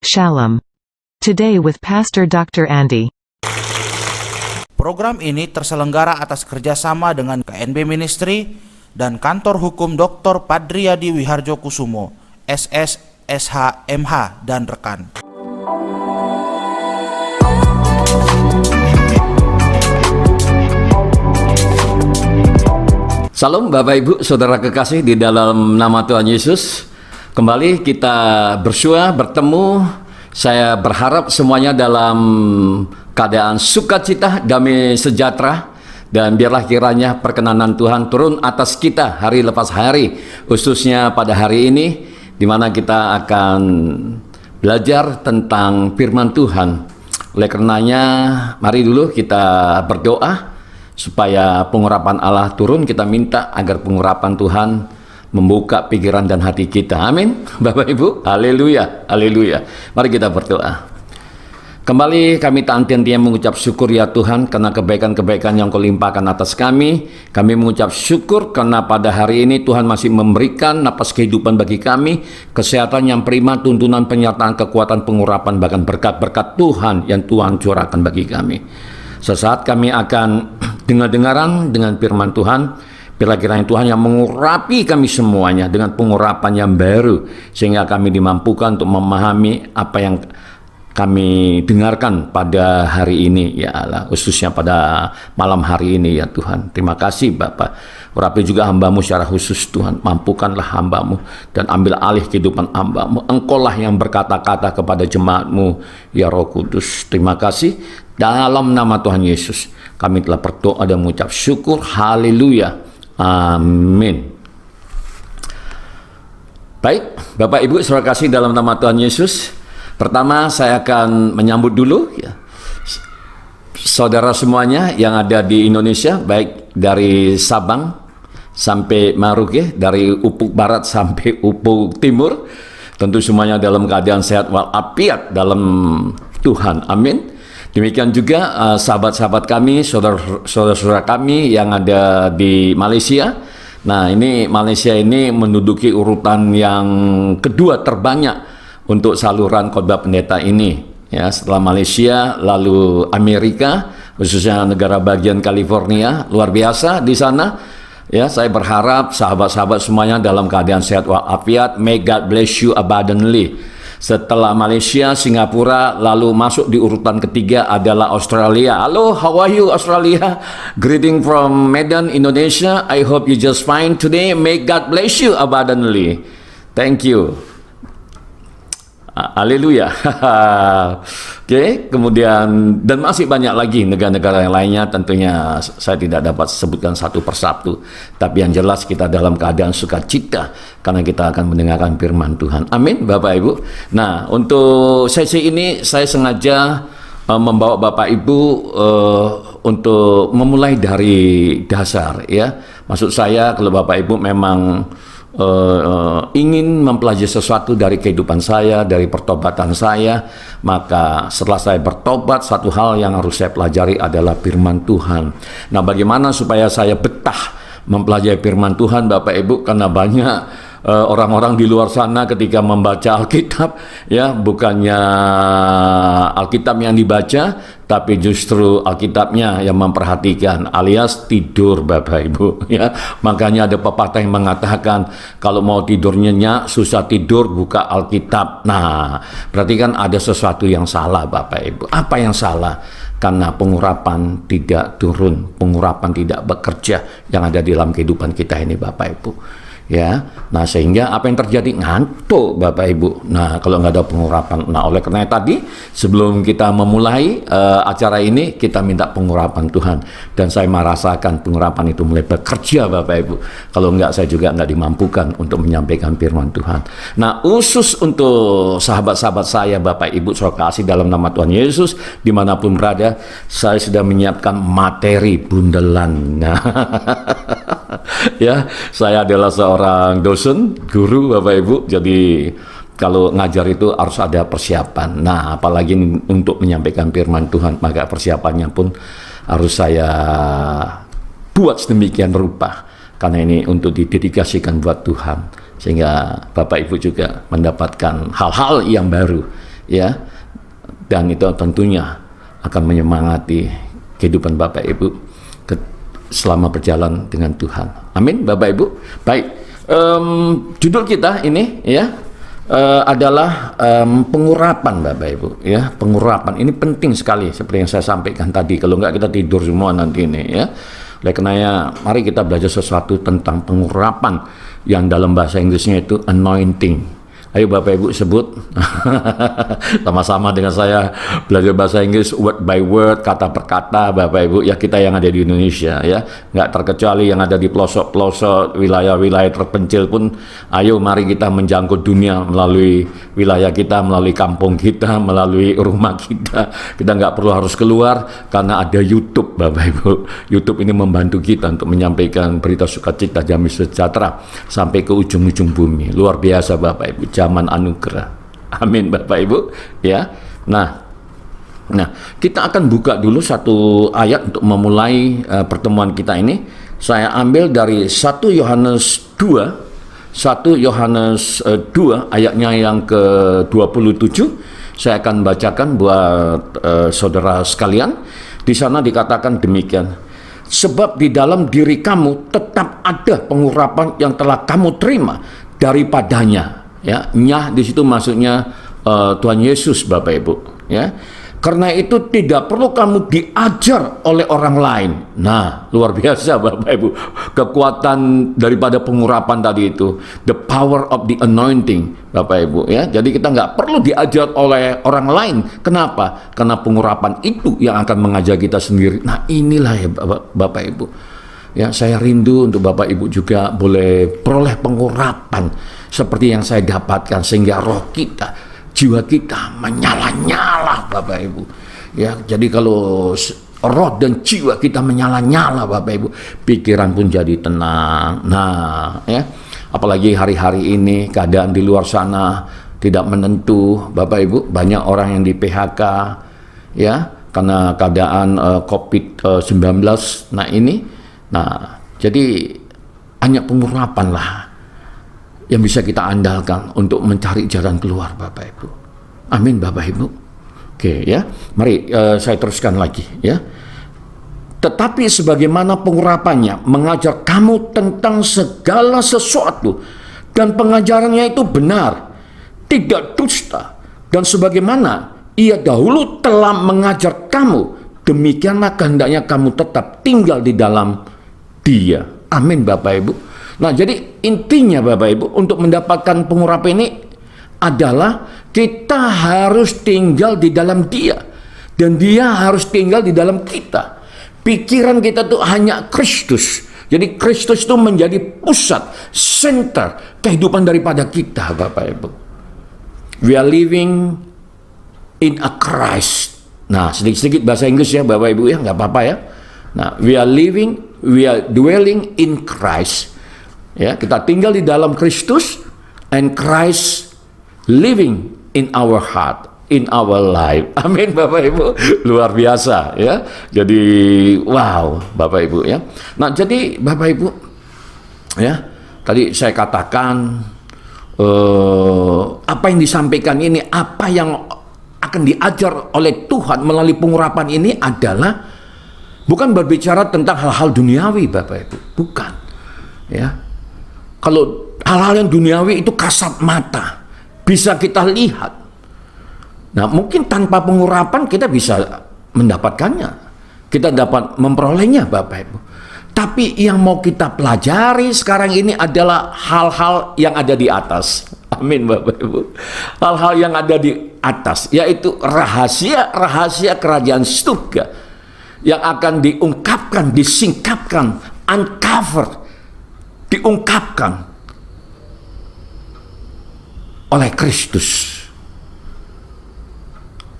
Shalom. Today with Pastor Dr. Andy. Program ini terselenggara atas kerjasama dengan KNB Ministry dan Kantor Hukum Dr. Padriadi Wiharjo Kusumo, SS, SH, MH, dan rekan. Salam Bapak Ibu Saudara kekasih di dalam nama Tuhan Yesus. Kembali kita bertemu. Saya berharap semuanya dalam keadaan sukacita, damai sejahtera, dan biarlah kiranya perkenanan Tuhan turun atas kita hari lepas hari, khususnya pada hari ini di mana kita akan belajar tentang firman Tuhan. Oleh karenanya mari dulu kita berdoa supaya pengurapan Allah turun. Kita minta agar pengurapan Tuhan membuka pikiran dan hati kita. Amin. Bapak Ibu, haleluya, haleluya. Mari kita berdoa. Kembali kami tak henti-hentinya mengucap syukur ya Tuhan karena kebaikan-kebaikan yang Kau limpahkan atas kami. Kami mengucap syukur karena pada hari ini Tuhan masih memberikan napas kehidupan bagi kami, kesehatan yang prima, tuntunan penyertaan, kekuatan, pengurapan, bahkan berkat-berkat Tuhan yang Tuhan curahkan bagi kami. Sesaat kami akan dengar-dengaran dengan firman Tuhan. Bila kiranya Tuhan yang mengurapi kami semuanya dengan pengurapan yang baru, sehingga kami dimampukan untuk memahami apa yang kami dengarkan pada hari ini ya Allah, khususnya pada malam hari ini ya Tuhan. Terima kasih Bapak. Urapi juga hamba-Mu secara khusus Tuhan. Mampukanlah hamba-Mu dan ambil alih kehidupan hamba-Mu. Engkaulah yang berkata-kata kepada jemaat-Mu ya Roh Kudus. Terima kasih. Dalam nama Tuhan Yesus kami telah berdoa dan mengucap syukur. Haleluya. Amin. Baik, Bapak Ibu saudara kasih dalam nama Tuhan Yesus. Pertama saya akan menyambut dulu ya, saudara semuanya yang ada di Indonesia, baik dari Sabang sampai Merauke, dari Ufuk Barat sampai Ufuk Timur. Tentu semuanya dalam keadaan sehat walafiat dalam Tuhan. Amin. Demikian juga sahabat-sahabat kami, saudara-saudara kami yang ada di Malaysia. Nah, ini Malaysia ini menduduki urutan yang kedua terbanyak untuk saluran khotbah pendeta ini. Ya, setelah Malaysia, lalu Amerika, khususnya negara bagian California, luar biasa di sana. Ya, saya berharap sahabat-sahabat semuanya dalam keadaan sehat walafiat. May God bless you abundantly. Setelah Malaysia, Singapura, lalu masuk di urutan ketiga adalah Australia. Halo, how are you Australia? Greeting from Medan, Indonesia. I hope you just fine today. May God bless you abundantly. Thank you. Haleluya. Oke, kemudian dan masih banyak lagi negara-negara yang lainnya, tentunya saya tidak dapat sebutkan satu persatu, tapi yang jelas kita dalam keadaan sukacita karena kita akan mendengarkan firman Tuhan. Amin Bapak Ibu. Nah, untuk sesi ini saya sengaja membawa Bapak Ibu untuk memulai dari dasar ya. Maksud saya kalau Bapak Ibu memang ingin mempelajari sesuatu dari kehidupan saya, dari pertobatan saya, maka setelah saya bertobat, satu hal yang harus saya pelajari adalah firman Tuhan. Nah, bagaimana supaya saya betah mempelajari firman Tuhan Bapak Ibu, karena banyak orang-orang di luar sana ketika membaca Alkitab ya, bukannya Alkitab yang dibaca, tapi justru Alkitabnya yang memperhatikan, alias tidur Bapak Ibu ya. Makanya ada pepatah yang mengatakan kalau mau tidur nyenyak, susah tidur, buka Alkitab. Nah, berarti kan ada sesuatu yang salah Bapak Ibu. Apa yang salah? Karena pengurapan tidak turun, pengurapan tidak bekerja yang ada di dalam kehidupan kita ini Bapak Ibu. Ya, nah sehingga apa yang terjadi? Ngantuk Bapak Ibu. Nah, kalau nggak ada pengurapan. Nah, oleh karena tadi sebelum kita memulai acara ini, kita minta pengurapan Tuhan. Dan saya merasakan pengurapan itu mulai bekerja Bapak Ibu. Kalau nggak, saya juga nggak dimampukan untuk menyampaikan firman Tuhan. Nah, khusus untuk sahabat-sahabat saya Bapak Ibu saudara kasih dalam nama Tuhan Yesus, dimanapun berada, saya sudah menyiapkan materi bundelan. Nah, ya, saya adalah seorang dosen, guru Bapak Ibu, jadi kalau ngajar itu harus ada persiapan. Nah, apalagi untuk menyampaikan firman Tuhan, maka persiapannya pun harus saya buat sedemikian rupa, karena ini untuk didedikasikan buat Tuhan, sehingga Bapak Ibu juga mendapatkan hal-hal yang baru ya. Dan itu tentunya akan menyemangati kehidupan Bapak Ibu selama berjalan dengan Tuhan. Amin, Bapak Ibu. Baik, judul kita ini ya adalah pengurapan, Bapak Ibu. Ya, pengurapan ini penting sekali seperti yang saya sampaikan tadi. Kalau enggak kita tidur semua nanti ini ya. Oleh karenanya, mari kita belajar sesuatu tentang pengurapan yang dalam bahasa Inggrisnya itu anointing. Ayo Bapak Ibu sebut sama-sama dengan saya belajar bahasa Inggris word by word, kata per kata, Bapak Ibu ya, kita yang ada di Indonesia ya, nggak terkecuali yang ada di pelosok-pelosok wilayah-wilayah terpencil pun. Ayo mari kita menjangkau dunia melalui wilayah kita, melalui kampung kita, melalui rumah kita. Kita nggak perlu harus keluar karena ada YouTube, Bapak Ibu. YouTube ini membantu kita untuk menyampaikan berita sukacita damai sejahtera sampai ke ujung-ujung bumi. Luar biasa Bapak Ibu, zaman anugerah. Amin Bapak Ibu ya. Nah, kita akan buka dulu satu ayat untuk memulai pertemuan kita ini. Saya ambil dari 1 Yohanes 2 ayatnya yang ke-27. Saya akan bacakan buat saudara sekalian. Di sana dikatakan demikian. Sebab di dalam diri kamu tetap ada pengurapan yang telah kamu terima daripadanya. Ya, nyah di situ maksudnya Tuhan Yesus, Bapak Ibu. Ya, karena itu tidak perlu kamu diajar oleh orang lain. Nah, luar biasa Bapak Ibu, kekuatan daripada pengurapan tadi itu, the power of the anointing, Bapak Ibu. Ya, jadi kita nggak perlu diajar oleh orang lain. Kenapa? Karena pengurapan itu yang akan mengajar kita sendiri. Nah, inilah ya Bapak Ibu. Ya, saya rindu untuk Bapak Ibu juga boleh peroleh pengurapan seperti yang saya dapatkan, sehingga roh kita, jiwa kita menyala-nyala Bapak Ibu. Ya, jadi kalau roh dan jiwa kita menyala-nyala Bapak Ibu, pikiran pun jadi tenang. Nah, ya, apalagi hari-hari ini keadaan di luar sana tidak menentu Bapak Ibu, banyak orang yang di PHK ya karena keadaan COVID-19. Nah, jadi hanya pengurapan lah yang bisa kita andalkan untuk mencari jalan keluar Bapak Ibu. Amin Bapak Ibu. Oke ya, mari saya teruskan lagi ya. Tetapi sebagaimana pengurapannya mengajar kamu tentang segala sesuatu, dan pengajarannya itu benar, tidak dusta, dan sebagaimana ia dahulu telah mengajar kamu, demikianlah kehendaknya kamu tetap tinggal di dalam Dia. Amin Bapak Ibu. Nah, jadi intinya Bapak Ibu, untuk mendapatkan pengurapan ini adalah kita harus tinggal di dalam Dia, dan Dia harus tinggal di dalam kita. Pikiran kita tuh hanya Kristus. Jadi Kristus itu menjadi pusat, center kehidupan daripada kita Bapak Ibu. We are living in a Christ. Nah, sedikit-sedikit bahasa Inggris ya Bapak Ibu ya, nggak apa-apa ya. Nah, we are dwelling in Christ. Ya, kita tinggal di dalam Kristus, and Christ living in our heart, in our life. Amin Bapak Ibu. Luar biasa ya. Jadi wow Bapak Ibu ya. Nah, jadi Bapak Ibu ya, tadi saya katakan apa yang disampaikan ini, apa yang akan diajar oleh Tuhan melalui pengurapan ini adalah bukan berbicara tentang hal-hal duniawi Bapak Ibu, bukan ya. Kalau hal-hal yang duniawi itu kasat mata, bisa kita lihat. Nah, mungkin tanpa pengurapan kita bisa mendapatkannya, kita dapat memperolehnya Bapak Ibu. Tapi yang mau kita pelajari sekarang ini adalah hal-hal yang ada di atas. Amin Bapak Ibu. Hal-hal yang ada di atas, yaitu rahasia-rahasia kerajaan surga yang akan diungkapkan, disingkapkan, uncover, diungkapkan oleh Kristus,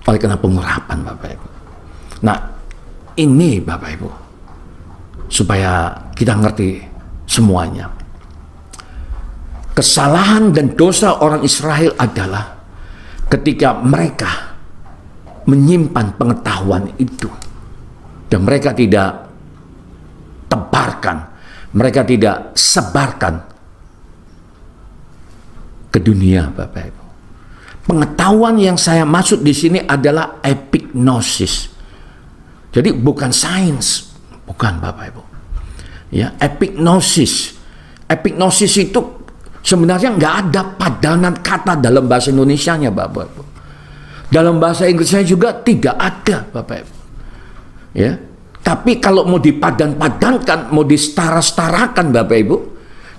oleh karena pengurapan Bapak Ibu. Nah, ini Bapak Ibu, supaya kita ngerti semuanya. Kesalahan dan dosa orang Israel adalah ketika mereka menyimpan pengetahuan itu, dan mereka tidak tebarkan, mereka tidak sebarkan ke dunia Bapak Ibu. Pengetahuan yang saya maksud di sini adalah epignosis. Jadi bukan sains, bukan Bapak Ibu. Ya, epignosis. Epignosis itu sebenarnya nggak ada padanan kata dalam bahasa Indonesianya, Bapak Ibu. Dalam bahasa Inggrisnya juga tidak ada, Bapak Ibu. Ya, tapi kalau mau dipadan-padankan, mau disetara-setarakan, Bapak Ibu,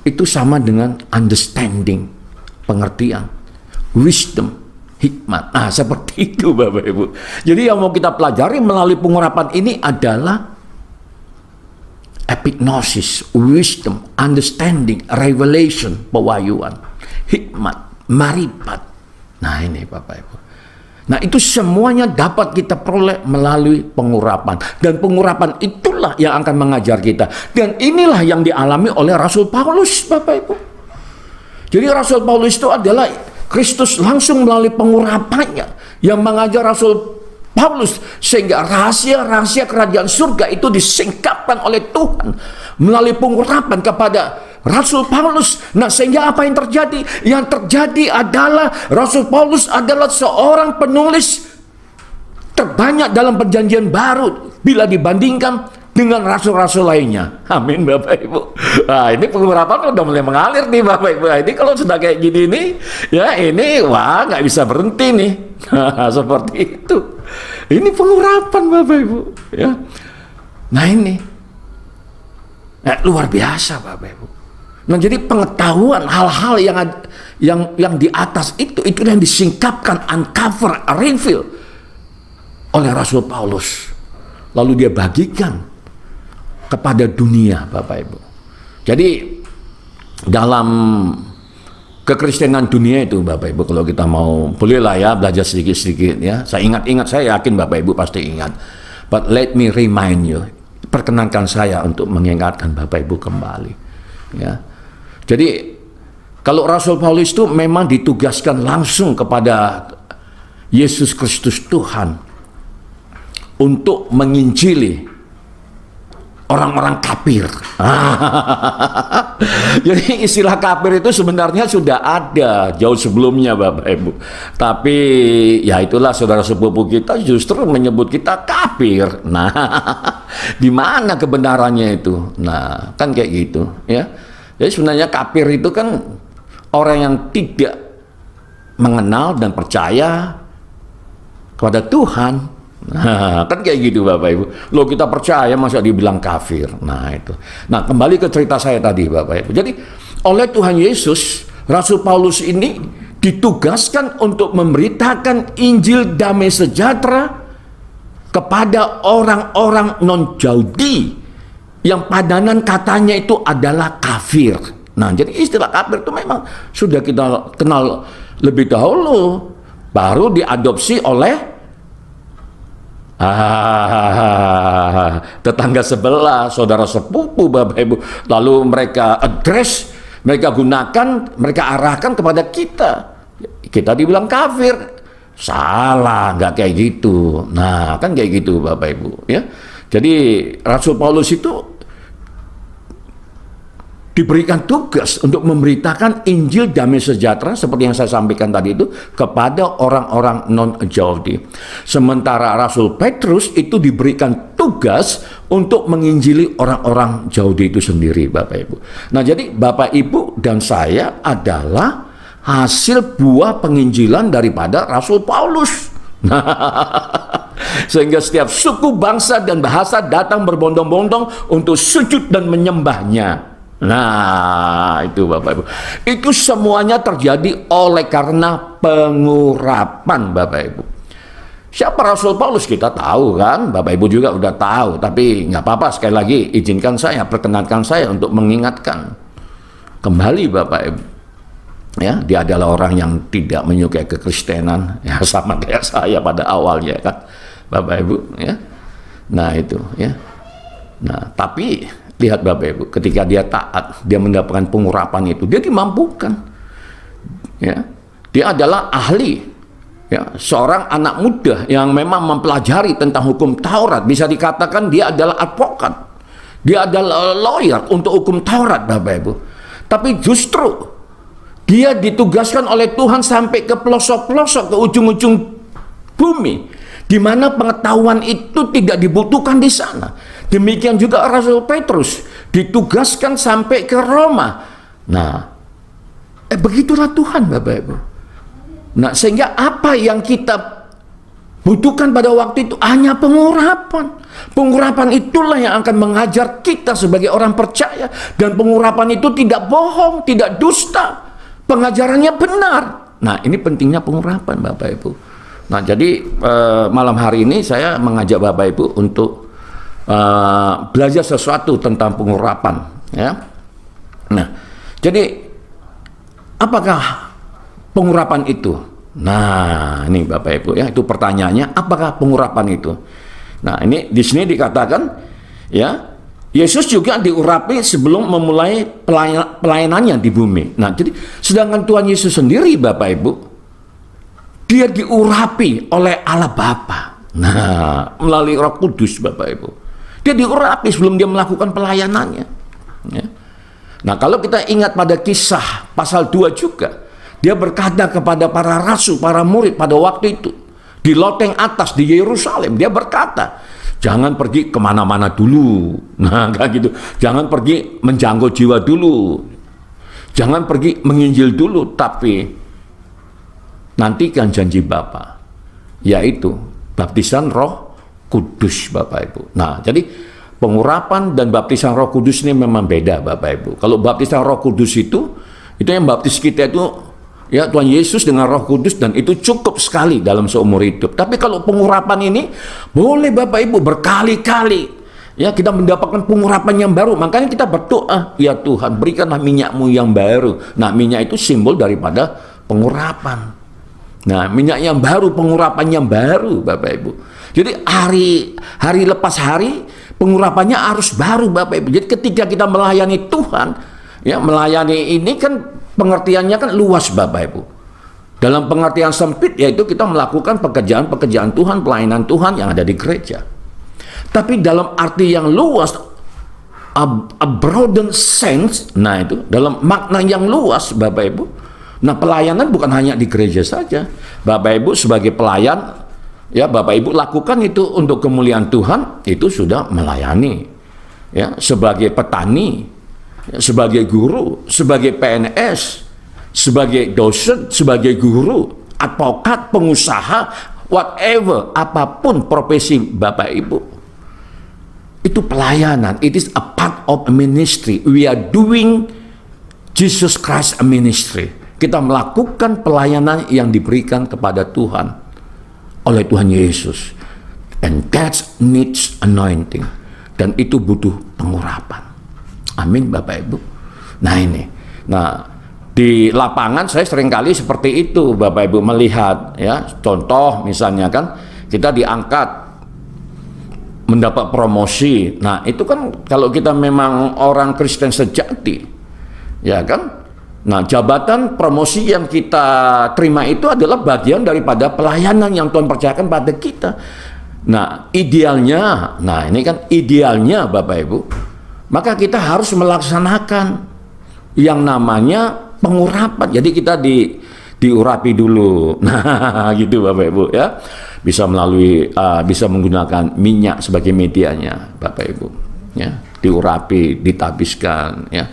itu sama dengan understanding, pengertian, wisdom, hikmat. Nah, seperti itu, Bapak Ibu. Jadi yang mau kita pelajari melalui pengurapan ini adalah epignosis, wisdom, understanding, revelation, pewahyuan, hikmat, marifat. Nah, ini Bapak Ibu. Nah, itu semuanya dapat kita peroleh melalui pengurapan. Dan pengurapan itulah yang akan mengajar kita. Dan inilah yang dialami oleh Rasul Paulus, Bapak Ibu. Jadi Rasul Paulus itu adalah Kristus langsung melalui pengurapannya yang mengajar Rasul Paulus, sehingga rahasia-rahasia kerajaan surga itu disingkapkan oleh Tuhan melalui pengurapan kepada Rasul Paulus. Nah, sehingga apa yang terjadi? Yang terjadi adalah Rasul Paulus adalah seorang penulis terbanyak dalam perjanjian baru bila dibandingkan dengan rasul-rasul lainnya. Amin, Bapak Ibu. Nah, ini pengurapan udah mulai mengalir nih, Bapak Ibu. Nah, ini kalau sudah kayak gini nih, ya ini wah nggak bisa berhenti nih. Nah, seperti itu. Ini pengurapan, Bapak Ibu. Ya. Nah, ini luar biasa, Bapak Ibu. Nah, jadi pengetahuan hal-hal yang di atas itu yang disingkapkan, uncover, reveal oleh Rasul Paulus. Lalu dia bagikan kepada dunia, Bapak Ibu. Jadi dalam kekristenan dunia itu, Bapak Ibu, kalau kita mau bolehlah ya belajar sedikit-sedikit ya. Saya ingat-ingat, saya yakin Bapak Ibu pasti ingat. But let me remind you. Perkenankan saya untuk mengingatkan Bapak Ibu kembali. Ya. Jadi kalau Rasul Paulus itu memang ditugaskan langsung kepada Yesus Kristus Tuhan untuk menginjili orang-orang kafir. Jadi istilah kafir itu sebenarnya sudah ada jauh sebelumnya, Bapak Ibu. Tapi ya itulah saudara sepupu kita justru menyebut kita kafir. Nah, di mana kebenarannya itu? Nah, kan kayak gitu ya. Jadi sebenarnya kafir itu kan orang yang tidak mengenal dan percaya kepada Tuhan. Nah, kan kayak gitu Bapak Ibu. Loh, kita percaya masa dibilang kafir. Nah, itu. Nah, kembali ke cerita saya tadi Bapak Ibu. Jadi oleh Tuhan Yesus, Rasul Paulus ini ditugaskan untuk memberitakan Injil damai sejahtera kepada orang-orang non-Yahudi yang padanan katanya itu adalah kafir. Nah, jadi istilah kafir itu memang sudah kita kenal lebih dahulu, baru diadopsi oleh tetangga sebelah, saudara sepupu, Bapak Ibu. Lalu mereka address, mereka gunakan, mereka arahkan kepada kita. Kita dibilang kafir. Salah, nggak kayak gitu. Nah, kan kayak gitu Bapak Ibu ya. Jadi Rasul Paulus itu diberikan tugas untuk memberitakan Injil damai sejahtera seperti yang saya sampaikan tadi itu kepada orang-orang non-Yahudi. Sementara Rasul Petrus itu diberikan tugas untuk menginjili orang-orang Yahudi itu sendiri, Bapak Ibu. Nah, jadi Bapak Ibu dan saya adalah hasil buah penginjilan daripada Rasul Paulus. Sehingga setiap suku, bangsa, dan bahasa datang berbondong-bondong untuk sujud dan menyembahnya. Nah, itu Bapak Ibu. Itu semuanya terjadi oleh karena pengurapan, Bapak Ibu. Siapa Rasul Paulus kita tahu kan, Bapak Ibu juga udah tahu. Tapi nggak apa-apa, sekali lagi izinkan saya, perkenankan saya untuk mengingatkan kembali Bapak Ibu. Ya, dia adalah orang yang tidak menyukai kekristenan, ya sama kayak saya pada awalnya kan, Bapak Ibu. Ya, nah itu ya. Nah, tapi lihat Bapak Ibu, ketika dia taat, dia mendapatkan pengurapan itu, dia dimampukan. Ya, dia adalah ahli, ya, seorang anak muda yang memang mempelajari tentang hukum Taurat. Bisa dikatakan dia adalah advokat, dia adalah lawyer untuk hukum Taurat, Bapak Ibu. Tapi justru Dia ditugaskan oleh Tuhan sampai ke pelosok-pelosok, ke ujung-ujung bumi, di mana pengetahuan itu tidak dibutuhkan di sana. Demikian juga Rasul Petrus ditugaskan sampai ke Roma. Nah, begitulah Tuhan, Bapak Ibu. Nah, sehingga apa yang kita butuhkan pada waktu itu hanya pengurapan. Pengurapan itulah yang akan mengajar kita sebagai orang percaya. Dan pengurapan itu tidak bohong, tidak dusta. Pengajarannya benar. Nah, ini pentingnya pengurapan, Bapak Ibu. Nah, jadi malam hari ini saya mengajak Bapak Ibu untuk belajar sesuatu tentang pengurapan, ya. Nah, jadi apakah pengurapan itu? Nah, ini Bapak Ibu, ya, itu pertanyaannya, apakah pengurapan itu? Nah, ini di sini dikatakan, ya, Yesus juga diurapi sebelum memulai pelayanannya di bumi. Nah, jadi sedangkan Tuhan Yesus sendiri, Bapak Ibu, dia diurapi oleh Allah Bapa. Nah, melalui Roh Kudus, Bapak Ibu. Dia diurapi sebelum dia melakukan pelayanannya. Ya. Nah, kalau kita ingat pada Kisah pasal 2 juga, dia berkata kepada para rasul, para murid pada waktu itu, di loteng atas di Yerusalem, dia berkata, jangan pergi kemana-mana dulu. Nah, kayak gitu. Jangan pergi menjangkau jiwa dulu. Jangan pergi menginjil dulu, tapi nantikan janji Bapa, yaitu baptisan Roh Kudus, Bapak Ibu. Nah, jadi pengurapan dan baptisan Roh Kudus ini memang beda, Bapak Ibu. Kalau baptisan Roh Kudus itu yang baptis kita itu, ya, Tuhan Yesus dengan Roh Kudus, dan itu cukup sekali dalam seumur hidup. Tapi kalau pengurapan ini boleh, Bapak Ibu, berkali-kali, ya, kita mendapatkan pengurapan yang baru. Makanya kita berdoa, ya Tuhan, berikanlah minyakmu yang baru. Nah, minyak itu simbol daripada pengurapan. Nah, minyak yang baru, pengurapan yang baru, Bapak Ibu. Jadi hari lepas hari pengurapannya harus baru, Bapak Ibu. Jadi ketika kita melayani Tuhan, ya, melayani ini kan pengertiannya kan luas, Bapak Ibu. Dalam pengertian sempit, yaitu kita melakukan pekerjaan-pekerjaan Tuhan, pelayanan Tuhan yang ada di gereja. Tapi dalam arti yang luas, a broaden sense, nah itu dalam makna yang luas, Bapak Ibu. Nah, pelayanan bukan hanya di gereja saja. Bapak Ibu sebagai pelayan, ya, Bapak Ibu lakukan itu untuk kemuliaan Tuhan, itu sudah melayani. Ya, sebagai petani, sebagai guru, sebagai PNS, sebagai dosen, sebagai guru, advokat, pengusaha, whatever, apapun profesi Bapak Ibu, itu pelayanan. It is a part of a ministry. We are doing Jesus Christ a ministry. Kita melakukan pelayanan yang diberikan kepada Tuhan oleh Tuhan Yesus. And that needs anointing. Dan itu butuh pengurapan. Amin, Bapak Ibu. Nah, ini. Nah, di lapangan saya seringkali seperti itu, Bapak Ibu, melihat, ya, contoh misalnya kan kita diangkat mendapat promosi. Nah, itu kan kalau kita memang orang Kristen sejati, ya kan? Nah, jabatan promosi yang kita terima itu adalah bagian daripada pelayanan yang Tuhan percayakan pada kita. Nah, idealnya, nah ini kan idealnya, Bapak Ibu, maka kita harus melaksanakan yang namanya pengurapan. Jadi kita diurapi dulu. Nah, gitu, Bapak Ibu, ya. Bisa melalui bisa menggunakan minyak sebagai medianya, Bapak Ibu, ya. Diurapi, ditabiskan, ya,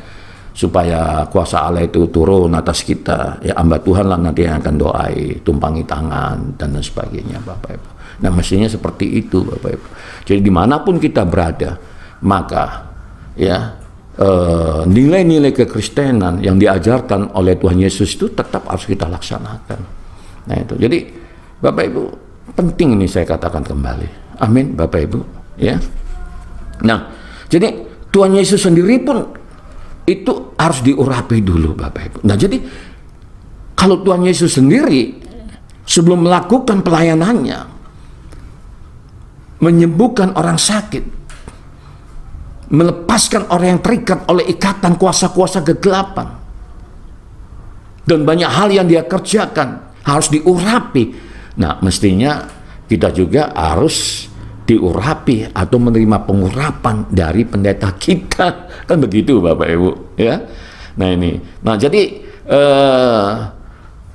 supaya kuasa Allah itu turun atas kita. Ya, hamba Tuhan lah nanti yang akan doai, tumpangi tangan dan lain sebagainya, Bapak Ibu. Nah, mestinya seperti itu, Bapak Ibu. Jadi dimanapun kita berada, maka, ya, nilai-nilai kekristenan yang diajarkan oleh Tuhan Yesus itu tetap harus kita laksanakan. Nah, itu. Jadi Bapak Ibu, penting ini saya katakan kembali. Amin, Bapak Ibu, ya. Nah, jadi Tuhan Yesus sendiri pun itu harus diurapi dulu, Bapak Ibu. Nah, jadi kalau Tuhan Yesus sendiri sebelum melakukan pelayanannya, menyembuhkan orang sakit, melepaskan orang yang terikat oleh ikatan kuasa-kuasa kegelapan, dan banyak hal yang dia kerjakan harus diurapi. Nah, mestinya kita juga harus diurapi atau menerima pengurapan dari pendeta kita, kan begitu, Bapak Ibu, ya. Nah, ini. Nah, jadi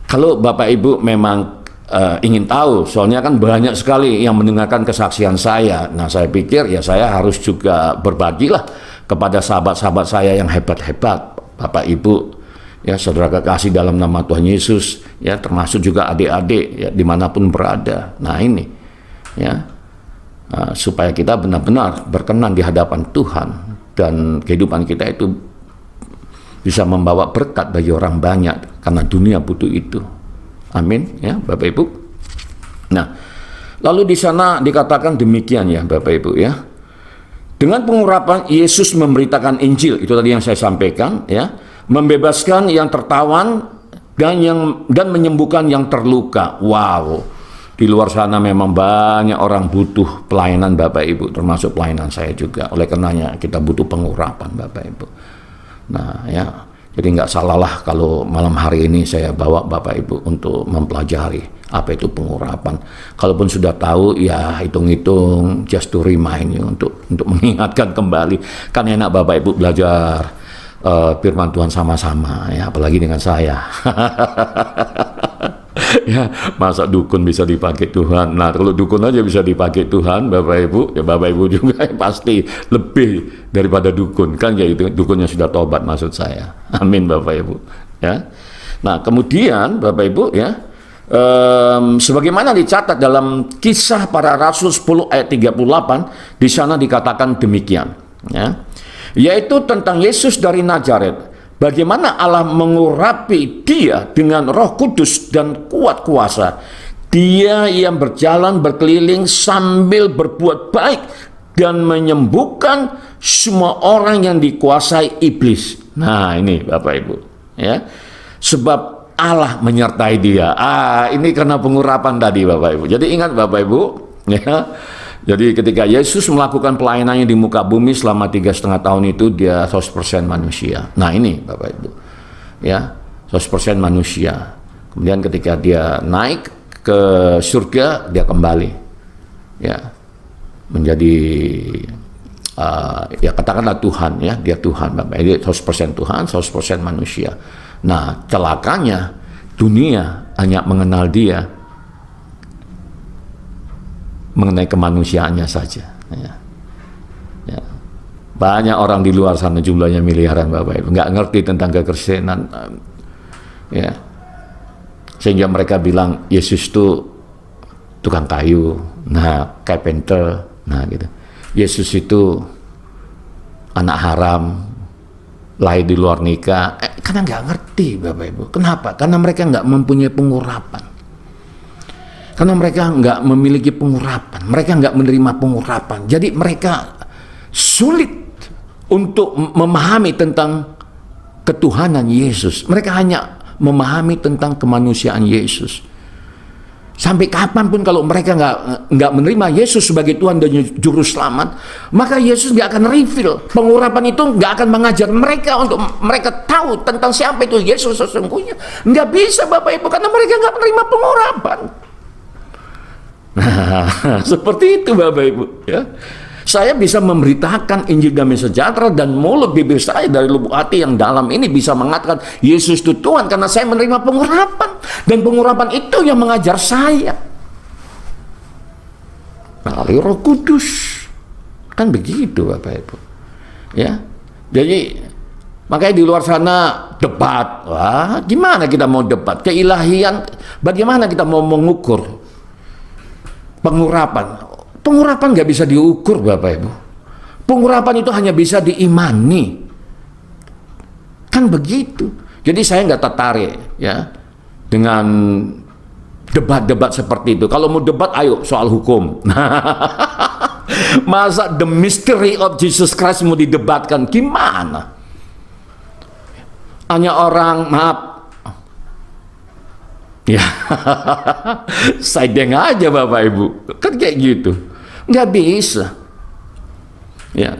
kalau Bapak Ibu memang ingin tahu, soalnya kan banyak sekali yang mendengarkan kesaksian saya. Nah, saya pikir ya saya harus juga berbagilah kepada sahabat-sahabat saya yang hebat-hebat, Bapak Ibu, ya saudara kekasih dalam nama Tuhan Yesus, ya termasuk juga adik-adik ya dimanapun berada. Nah ini, ya supaya kita benar-benar berkenan di hadapan Tuhan dan kehidupan kita itu bisa membawa berkat bagi orang banyak karena dunia butuh itu. Amin, ya Bapak Ibu. Nah, lalu di sana dikatakan demikian ya Bapak Ibu ya. Dengan pengurapan Yesus memberitakan Injil, itu tadi yang saya sampaikan ya, membebaskan yang tertawan dan menyembuhkan yang terluka. Wow. Di luar sana memang banyak orang butuh pelayanan Bapak Ibu, termasuk pelayanan saya juga. Oleh karenanya kita butuh pengurapan Bapak Ibu. Nah ya, jadi nggak salah lah kalau malam hari ini saya bawa Bapak Ibu untuk mempelajari apa itu pengurapan. Kalaupun sudah tahu ya hitung-hitung, just to remind you, untuk mengingatkan kembali. Kan enak Bapak Ibu belajar firman Tuhan sama-sama ya, apalagi dengan saya. Ya, masa dukun bisa dipakai Tuhan. Nah, kalau dukun aja bisa dipakai Tuhan, Bapak Ibu, ya Bapak Ibu juga pasti lebih daripada dukun, kan kayak gitu. Dukunnya sudah tobat maksud saya. Amin Bapak Ibu, ya. Nah, kemudian Bapak Ibu ya, sebagaimana dicatat dalam Kisah Para Rasul 10 ayat 38, di sana dikatakan demikian, ya. Yaitu tentang Yesus dari Nazaret. Bagaimana Allah mengurapi dia dengan Roh Kudus dan kuat kuasa. Dia yang berjalan berkeliling sambil berbuat baik dan menyembuhkan semua orang yang dikuasai iblis. Nah, ini Bapak Ibu, ya. Sebab Allah menyertai dia. Ini karena pengurapan tadi Bapak Ibu. Jadi ingat Bapak Ibu, ya. Jadi ketika Yesus melakukan pelayanannya di muka bumi selama 3,5 tahun itu, dia 100% manusia. Nah ini Bapak Ibu, ya 100% manusia. Kemudian ketika dia naik ke surga, dia kembali, ya menjadi ya katakanlah Tuhan, ya dia Tuhan Bapak. Jadi 100% Tuhan, 100% manusia. Nah celakanya dunia hanya mengenal dia mengenai kemanusiaannya saja, ya. Ya. Banyak orang di luar sana jumlahnya miliaran Bapak Ibu, nggak ngerti tentang kekristenan, ya. Sehingga mereka bilang Yesus itu tukang kayu, nah carpenter, nah gitu. Yesus itu anak haram, lahir di luar nikah, karena nggak ngerti Bapak Ibu. Kenapa? Karena mereka nggak mempunyai pengurapan. Karena mereka nggak memiliki pengurapan, mereka nggak menerima pengurapan. Jadi mereka sulit untuk memahami tentang ketuhanan Yesus. Mereka hanya memahami tentang kemanusiaan Yesus. Sampai kapanpun kalau mereka nggak menerima Yesus sebagai Tuhan dan Juru Selamat, maka Yesus nggak akan reveal. Pengurapan itu nggak akan mengajar mereka untuk mereka tahu tentang siapa itu Yesus sesungguhnya. Nggak bisa Bapak Ibu, karena mereka nggak menerima pengurapan. Nah, seperti itu Bapak Ibu, ya. Saya bisa memberitakan Injil damai sejahtera dan mulut bibir saya dari lubuk hati yang dalam ini bisa mengatakan Yesus itu Tuhan karena saya menerima pengurapan, dan pengurapan itu yang mengajar saya melalui Roh Kudus. Kan begitu Bapak Ibu, ya. Jadi makanya di luar sana debat. Wah, gimana kita mau debat? Keilahian, bagaimana kita mau mengukur pengurapan? Pengurapan nggak bisa diukur Bapak Ibu. Pengurapan itu hanya bisa diimani. Kan begitu. Jadi saya nggak tertarik ya dengan debat-debat seperti itu. Kalau mau debat, ayo soal hukum. Masa the mystery of Jesus Christ mau didebatkan? Gimana? Hanya orang, maaf, ya, sideng aja Bapak Ibu, kan kayak gitu, nggak bisa. Ya,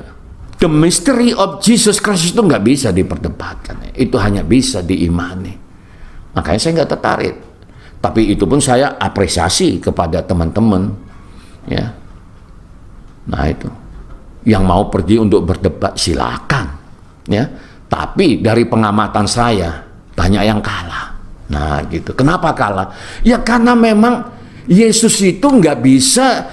the mystery of Jesus Christ itu nggak bisa diperdebatkan, itu hanya bisa diimani. Makanya saya nggak tertarik. Tapi itu pun saya apresiasi kepada teman-teman, ya. Nah itu, yang mau pergi untuk berdebat silakan, ya. Tapi dari pengamatan saya, banyak yang kalah. Nah gitu. Kenapa kalah? Ya karena memang Yesus itu nggak bisa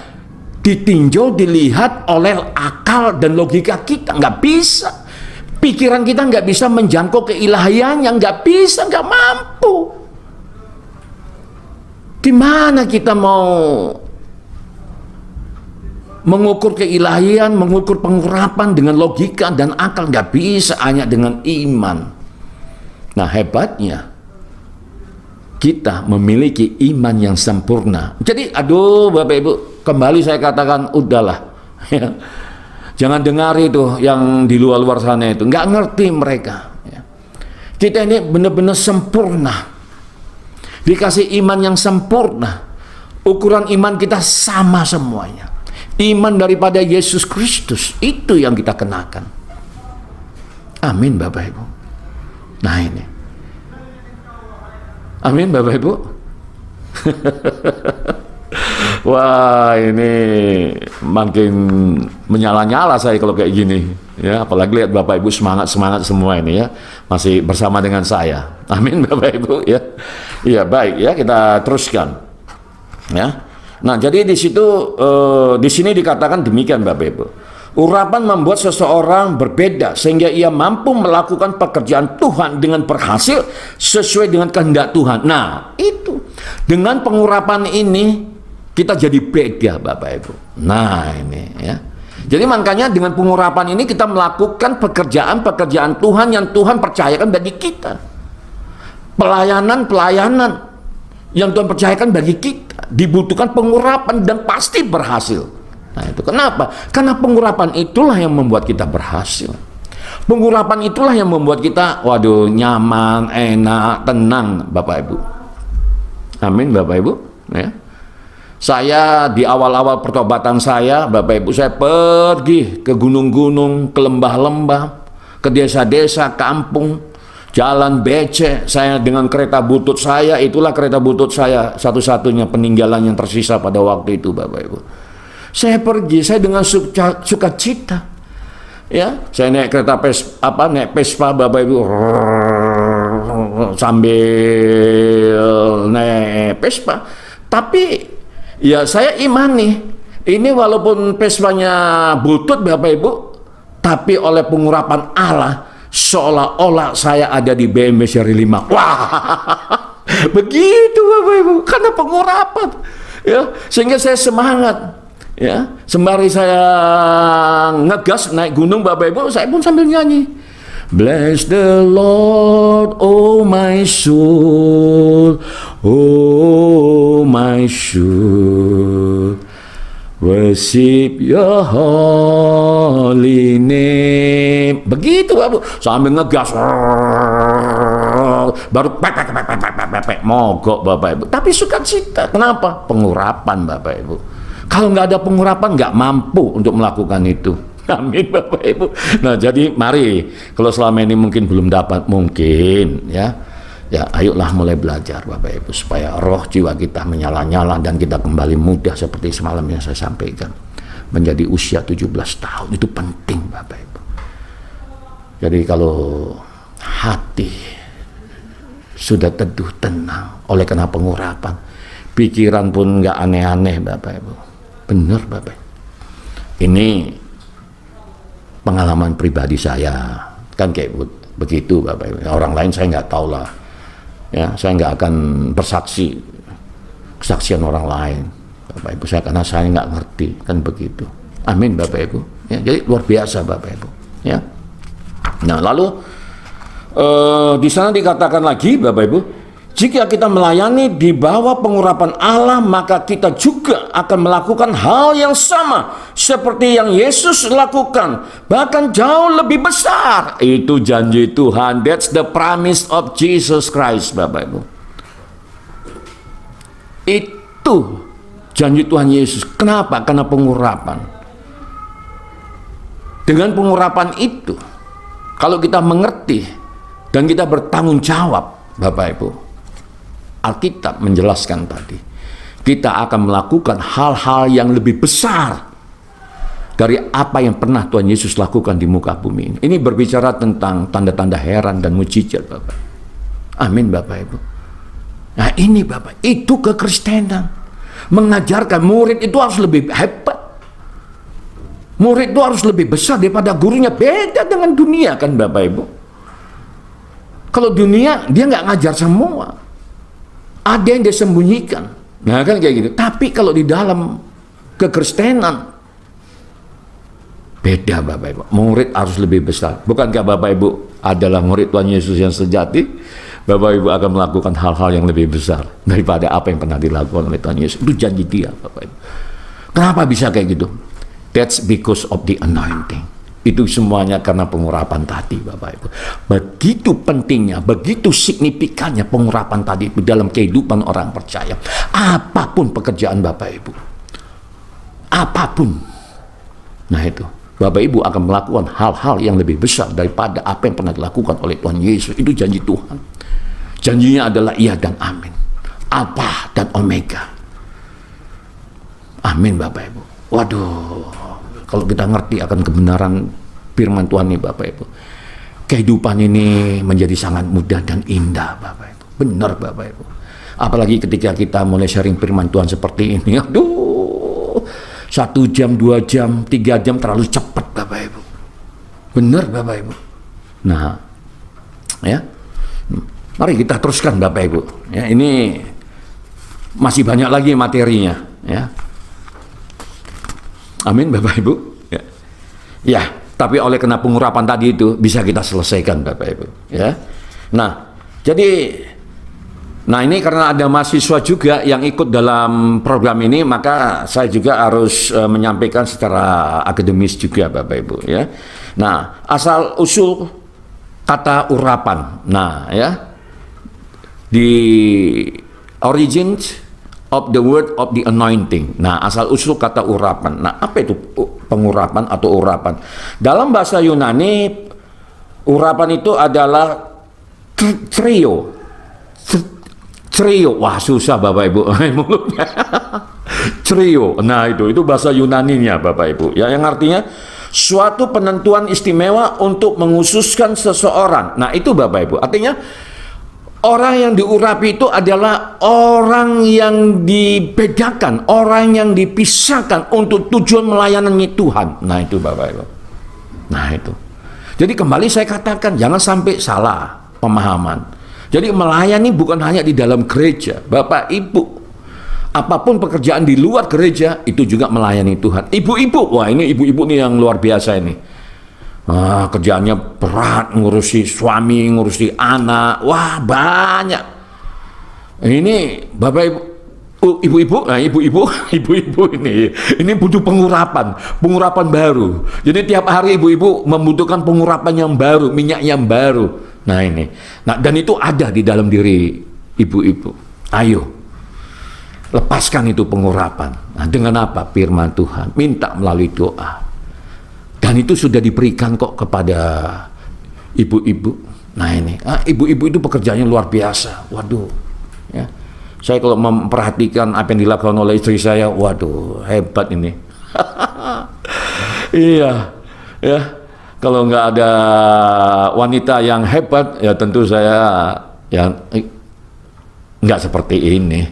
ditinjau, dilihat oleh akal dan logika kita. Nggak bisa. Pikiran kita nggak bisa menjangkau keilahiannya. Nggak bisa, nggak mampu. Gimana kita mau mengukur keilahian, mengukur pengurapan dengan logika dan akal? Nggak bisa, hanya dengan iman. Nah hebatnya kita memiliki iman yang sempurna. Jadi aduh Bapak Ibu, kembali saya katakan udahlah ya. Jangan dengar itu yang di luar-luar sana itu, nggak ngerti mereka ya. Kita ini benar-benar sempurna, dikasih iman yang sempurna. Ukuran iman kita sama semuanya. Iman daripada Yesus Kristus, itu yang kita kenakan. Amin Bapak Ibu. Nah ini, amin Bapak Ibu. Wah ini makin menyala-nyala saya kalau kayak gini ya, apalagi lihat Bapak Ibu semangat semua ini ya, masih bersama dengan saya. Amin Bapak Ibu ya. Iya baik ya, kita teruskan ya. Nah jadi di situ di sini dikatakan demikian Bapak Ibu. Urapan membuat seseorang berbeda sehingga ia mampu melakukan pekerjaan Tuhan dengan berhasil sesuai dengan kehendak Tuhan. Nah itu dengan pengurapan ini kita jadi beda Bapak Ibu. Nah ini ya. Jadi makanya dengan pengurapan ini kita melakukan pekerjaan Tuhan yang Tuhan percayakan bagi kita. Pelayanan yang Tuhan percayakan bagi kita dibutuhkan pengurapan dan pasti berhasil. Nah itu kenapa? Karena pengurapan itulah yang membuat kita berhasil. Pengurapan itulah yang membuat kita waduh nyaman, enak, tenang Bapak Ibu. Amin Bapak Ibu ya. Saya di awal-awal pertobatan saya Bapak Ibu, saya pergi ke gunung-gunung, ke lembah-lembah, ke desa-desa, kampung, jalan becek. Saya dengan kereta butut saya, itulah kereta butut saya satu-satunya peninggalan yang tersisa pada waktu itu Bapak Ibu. Saya pergi, saya dengan sukacita, ya. Saya naik kereta naik Vespa Bapak Ibu, sambil naik Vespa. Tapi ya saya imani, ini walaupun Vespanya butut Bapak Ibu, tapi oleh pengurapan Allah, seolah-olah saya ada di BMW seri 5. Wah, begitu Bapak Ibu, karena pengurapan, ya, sehingga saya semangat. Ya, sembari saya ngegas naik gunung Bapak Ibu, saya pun sambil nyanyi. Bless the Lord, oh my soul, oh my soul, worship your holy name. Begitu Bapak, sambil ngegas, baru mogok Bapak Ibu. Tapi sukacita, kenapa? Pengurapan Bapak Ibu. Kalau nggak ada pengurapan, nggak mampu untuk melakukan itu. Amin Bapak Ibu. Nah jadi mari, kalau selama ini mungkin belum dapat, mungkin ya ayolah mulai belajar Bapak Ibu, supaya roh jiwa kita menyala-nyala dan kita kembali muda seperti semalam yang saya sampaikan, menjadi usia 17 tahun. Itu penting Bapak Ibu. Jadi kalau hati sudah teduh tenang oleh karena pengurapan, pikiran pun nggak aneh-aneh Bapak Ibu. Benar Bapak. Ini pengalaman pribadi saya, kan kayak begitu Bapak Ibu. Orang lain saya nggak tahu lah, ya saya nggak akan bersaksi kesaksian orang lain Bapak Ibu, saya karena saya nggak ngerti, kan begitu. Amin Bapak Ibu ya, jadi luar biasa Bapak Ibu ya. Nah lalu di sana dikatakan lagi Bapak Ibu, jika kita melayani di bawah pengurapan Allah, maka kita juga akan melakukan hal yang sama seperti yang Yesus lakukan, bahkan jauh lebih besar. Itu janji Tuhan. That's the promise of Jesus Christ Bapak Ibu. Itu janji Tuhan Yesus. Kenapa? Karena pengurapan. Dengan pengurapan itu, kalau kita mengerti dan kita bertanggung jawab Bapak Ibu, Alkitab menjelaskan tadi, kita akan melakukan hal-hal yang lebih besar dari apa yang pernah Tuhan Yesus lakukan di muka bumi ini. Ini berbicara tentang tanda-tanda heran dan mujizat Bapak. Amin Bapak Ibu. Nah ini Bapak, itu kekristenan. Mengajarkan murid itu harus lebih hebat. Murid itu harus lebih besar daripada gurunya. Beda dengan dunia kan Bapak Ibu. Kalau dunia dia nggak ngajar semua. Ada yang dia sembunyikan. Nah kan kayak gitu. Tapi kalau di dalam kekristenan beda Bapak Ibu. Murid harus lebih besar. Bukankah Bapak Ibu adalah murid Tuhan Yesus yang sejati? Bapak Ibu akan melakukan hal-hal yang lebih besar daripada apa yang pernah dilakukan oleh Tuhan Yesus. Itu janji dia Bapak Ibu. Kenapa bisa kayak gitu? That's because of the anointing. Itu semuanya karena pengurapan tadi Bapak Ibu. Begitu pentingnya, begitu signifikannya pengurapan tadi itu dalam kehidupan orang percaya. Apapun pekerjaan Bapak Ibu. Apapun. Nah itu. Bapak Ibu akan melakukan hal-hal yang lebih besar daripada apa yang pernah dilakukan oleh Tuhan Yesus. Itu janji Tuhan. Janjinya adalah iya dan amin. Alfa dan Omega. Amin Bapak Ibu. Waduh, kalau kita ngerti akan kebenaran firman Tuhan ini Bapak Ibu, kehidupan ini menjadi sangat mudah dan indah Bapak Ibu. Benar Bapak Ibu. Apalagi ketika kita mulai sharing firman Tuhan seperti ini. Aduh, 1 jam, 2 jam, 3 jam terlalu cepat Bapak Ibu. Benar Bapak Ibu. Nah, ya, mari kita teruskan Bapak Ibu. Ya, ini masih banyak lagi materinya. Ya, amin Bapak Ibu. Ya, ya, tapi oleh karena pengurapan tadi itu bisa kita selesaikan Bapak Ibu. Ya, nah, jadi. Nah ini karena ada mahasiswa juga yang ikut dalam program ini, maka saya juga harus menyampaikan secara akademis juga Bapak Ibu ya. Nah asal usul kata urapan, nah ya, the origin of the word of the anointing. Nah asal usul kata urapan. Nah apa itu pengurapan atau urapan? Dalam bahasa Yunani urapan itu adalah trio. Wah susah Bapak Ibu mulutnya. Trio, nah itu bahasa Yunaninya Bapak Ibu ya, yang artinya suatu penentuan istimewa untuk menghususkan seseorang. Nah itu Bapak Ibu, artinya orang yang diurapi itu adalah orang yang dibedakan, orang yang dipisahkan untuk tujuan melayani Tuhan. Nah itu Bapak Ibu. Nah itu, jadi kembali saya katakan jangan sampai salah pemahaman. Jadi melayani bukan hanya di dalam gereja, Bapak Ibu. Apapun pekerjaan di luar gereja itu juga melayani Tuhan. Ibu-ibu, wah ini ibu-ibu nih yang luar biasa ini. Kerjaannya berat, ngurusi suami, ngurusi anak, wah banyak. Ini Bapak Ibu, ibu-ibu, nah ibu-ibu ini butuh pengurapan baru. Jadi tiap hari ibu-ibu membutuhkan pengurapan yang baru, minyak yang baru. Nah ini, nah dan itu ada di dalam diri ibu-ibu. Ayo, lepaskan itu pengurapan. Nah dengan apa? Firman Tuhan, minta melalui doa. Dan itu sudah diberikan kok kepada ibu-ibu. Nah ini, ibu-ibu itu pekerjaannya luar biasa. Waduh, ya. Saya kalau memperhatikan apa yang dilakukan oleh istri saya, waduh hebat ini. Iya, ya. Kalau nggak ada wanita yang hebat, ya tentu saya yang nggak seperti ini.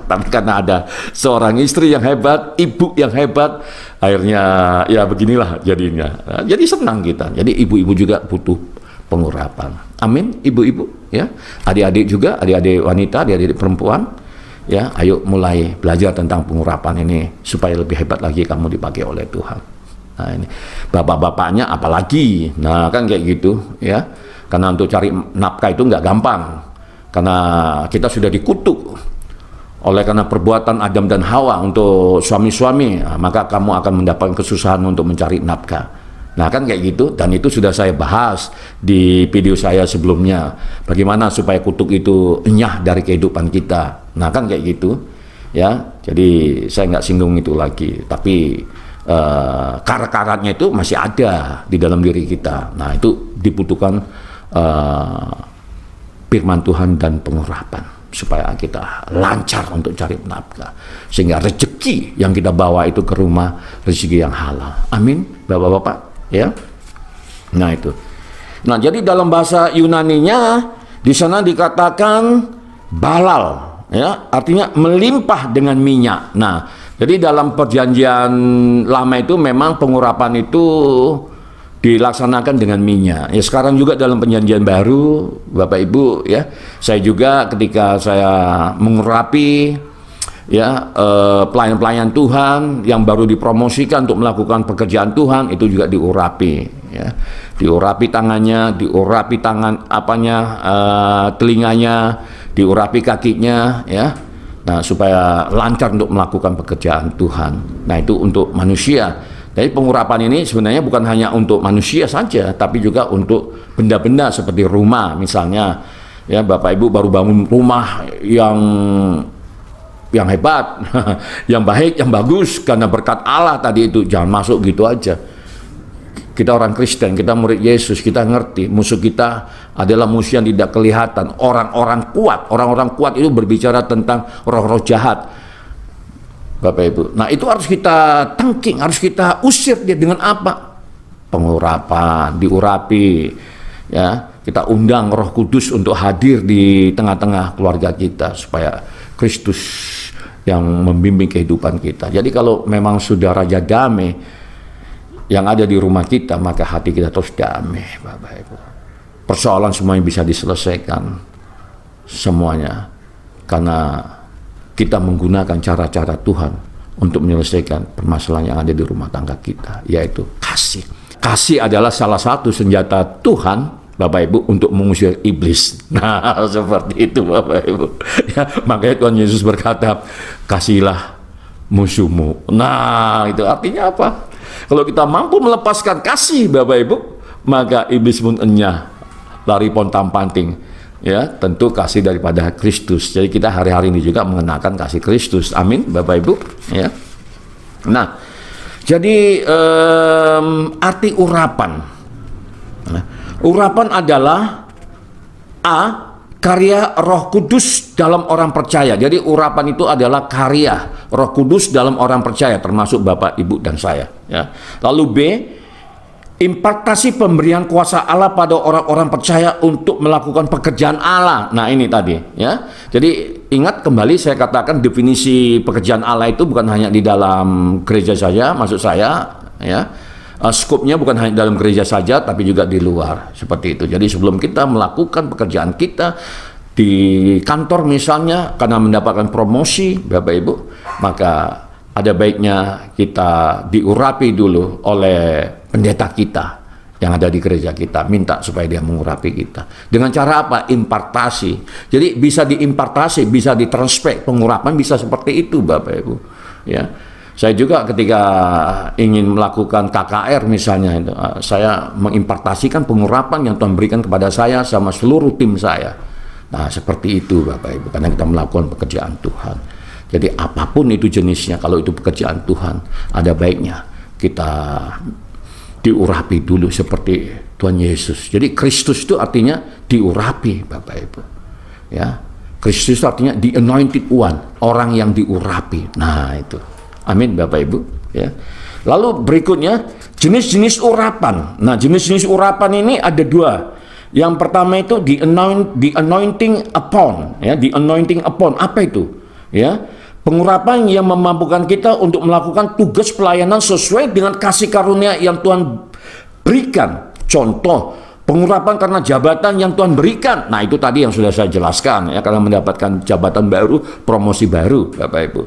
Tapi karena ada seorang istri yang hebat, ibu yang hebat, akhirnya ya beginilah jadinya. Nah, jadi senang kita. Jadi ibu-ibu juga butuh pengurapan. Amin, ibu-ibu ya. Adik-adik juga, adik-adik wanita, adik-adik perempuan, ya, ayo mulai belajar tentang pengurapan ini supaya lebih hebat lagi kamu dipakai oleh Tuhan. Nah ini bapak-bapaknya apalagi, nah kan kayak gitu ya, karena untuk cari nafkah itu nggak gampang, karena kita sudah dikutuk oleh karena perbuatan Adam dan Hawa untuk suami-suami, nah, maka kamu akan mendapatkan kesusahan untuk mencari nafkah. Nah kan kayak gitu, dan itu sudah saya bahas di video saya sebelumnya, bagaimana supaya kutuk itu enyah dari kehidupan kita. Nah kan kayak gitu ya, jadi saya nggak singgung itu lagi, tapi karat-karatnya itu masih ada di dalam diri kita. Nah itu dibutuhkan firman Tuhan dan pengurapan supaya kita lancar untuk cari nafkah, sehingga rezeki yang kita bawa itu ke rumah rezeki yang halal. Amin Bapak-bapak ya. Nah itu, nah jadi dalam bahasa Yunaninya Di sana dikatakan balal, ya, artinya melimpah dengan minyak. Nah, jadi dalam perjanjian lama itu memang pengurapan itu dilaksanakan dengan minyak. Ya, sekarang juga dalam perjanjian baru, Bapak Ibu, ya, saya juga ketika saya mengurapi, ya, pelayan-pelayan Tuhan yang baru dipromosikan untuk melakukan pekerjaan Tuhan, itu juga diurapi, ya, diurapi tangannya, diurapi telinganya, diurapi kakinya, ya, nah supaya lancar untuk melakukan pekerjaan Tuhan. Nah, itu untuk manusia. Jadi pengurapan ini sebenarnya bukan hanya untuk manusia saja, tapi juga untuk benda-benda seperti rumah misalnya, ya, Bapak Ibu baru bangun rumah yang hebat, yang baik, yang bagus karena berkat Allah tadi itu, jangan masuk gitu aja. Kita orang Kristen, kita murid Yesus, kita ngerti musuh kita adalah musuh yang tidak kelihatan, orang-orang kuat. Orang-orang kuat itu berbicara tentang roh-roh jahat, Bapak Ibu. Nah, itu harus kita tangking, harus kita usir dia dengan apa? Pengurapan, diurapi, ya. Kita undang Roh Kudus untuk hadir di tengah-tengah keluarga kita supaya Kristus yang membimbing kehidupan kita. Jadi kalau memang sudah Raja Damai yang ada di rumah kita, maka hati kita terus damai, Bapak Ibu. Persoalan semuanya bisa diselesaikan semuanya karena kita menggunakan cara-cara Tuhan untuk menyelesaikan permasalahan yang ada di rumah tangga kita, yaitu kasih. Kasih adalah salah satu senjata Tuhan, Bapak Ibu, untuk mengusir iblis. Nah, seperti itu, Bapak Ibu. Ya, makanya Tuhan Yesus berkata, kasihlah musuhmu. Nah, itu artinya apa? Kalau kita mampu melepaskan kasih, Bapak Ibu, maka iblis pun enyah, lari pontang-panting. Ya, tentu kasih daripada Kristus. Jadi kita hari-hari ini juga mengenakan kasih Kristus. Amin, Bapak Ibu. Ya. Nah, jadi arti urapan. Nah, urapan adalah A, karya Roh Kudus dalam orang percaya. Jadi urapan itu adalah karya Roh Kudus dalam orang percaya, termasuk Bapak, Ibu, dan saya. Ya. Lalu B, impartasi pemberian kuasa Allah pada orang-orang percaya untuk melakukan pekerjaan Allah. Nah, ini tadi, ya. Jadi ingat kembali saya katakan definisi pekerjaan Allah itu bukan hanya di dalam gereja saja, maksud saya, ya. Skopnya bukan hanya dalam gereja saja, tapi juga di luar, seperti itu. Jadi sebelum kita melakukan pekerjaan kita di kantor misalnya, karena mendapatkan promosi, Bapak Ibu, maka ada baiknya kita diurapi dulu oleh pendeta kita yang ada di gereja kita, minta supaya dia mengurapi kita. Dengan cara apa? Impartasi. Jadi bisa diimpartasi, bisa ditransfer, pengurapan bisa seperti itu, Bapak Ibu. Ya, saya juga ketika ingin melakukan KKR misalnya, saya mengimpartasikan pengurapan yang Tuhan berikan kepada saya sama seluruh tim saya. Nah, seperti itu, Bapak Ibu, karena kita melakukan pekerjaan Tuhan. Jadi apapun itu jenisnya, kalau itu pekerjaan Tuhan, ada baiknya kita diurapi dulu seperti Tuhan Yesus. Jadi Kristus itu artinya diurapi, Bapak Ibu. Ya, Kristus itu artinya the anointed one, orang yang diurapi. Nah, itu. Amin, Bapak Ibu. Ya. Lalu berikutnya jenis-jenis urapan. Nah, jenis-jenis urapan ini ada dua. Yang pertama itu the anointing upon. Ya, the anointing upon. Apa itu? Ya. Pengurapan yang memampukan kita untuk melakukan tugas pelayanan sesuai dengan kasih karunia yang Tuhan berikan. Contoh, pengurapan karena jabatan yang Tuhan berikan. Nah, itu tadi yang sudah saya jelaskan, ya, karena mendapatkan jabatan baru, promosi baru, Bapak Ibu.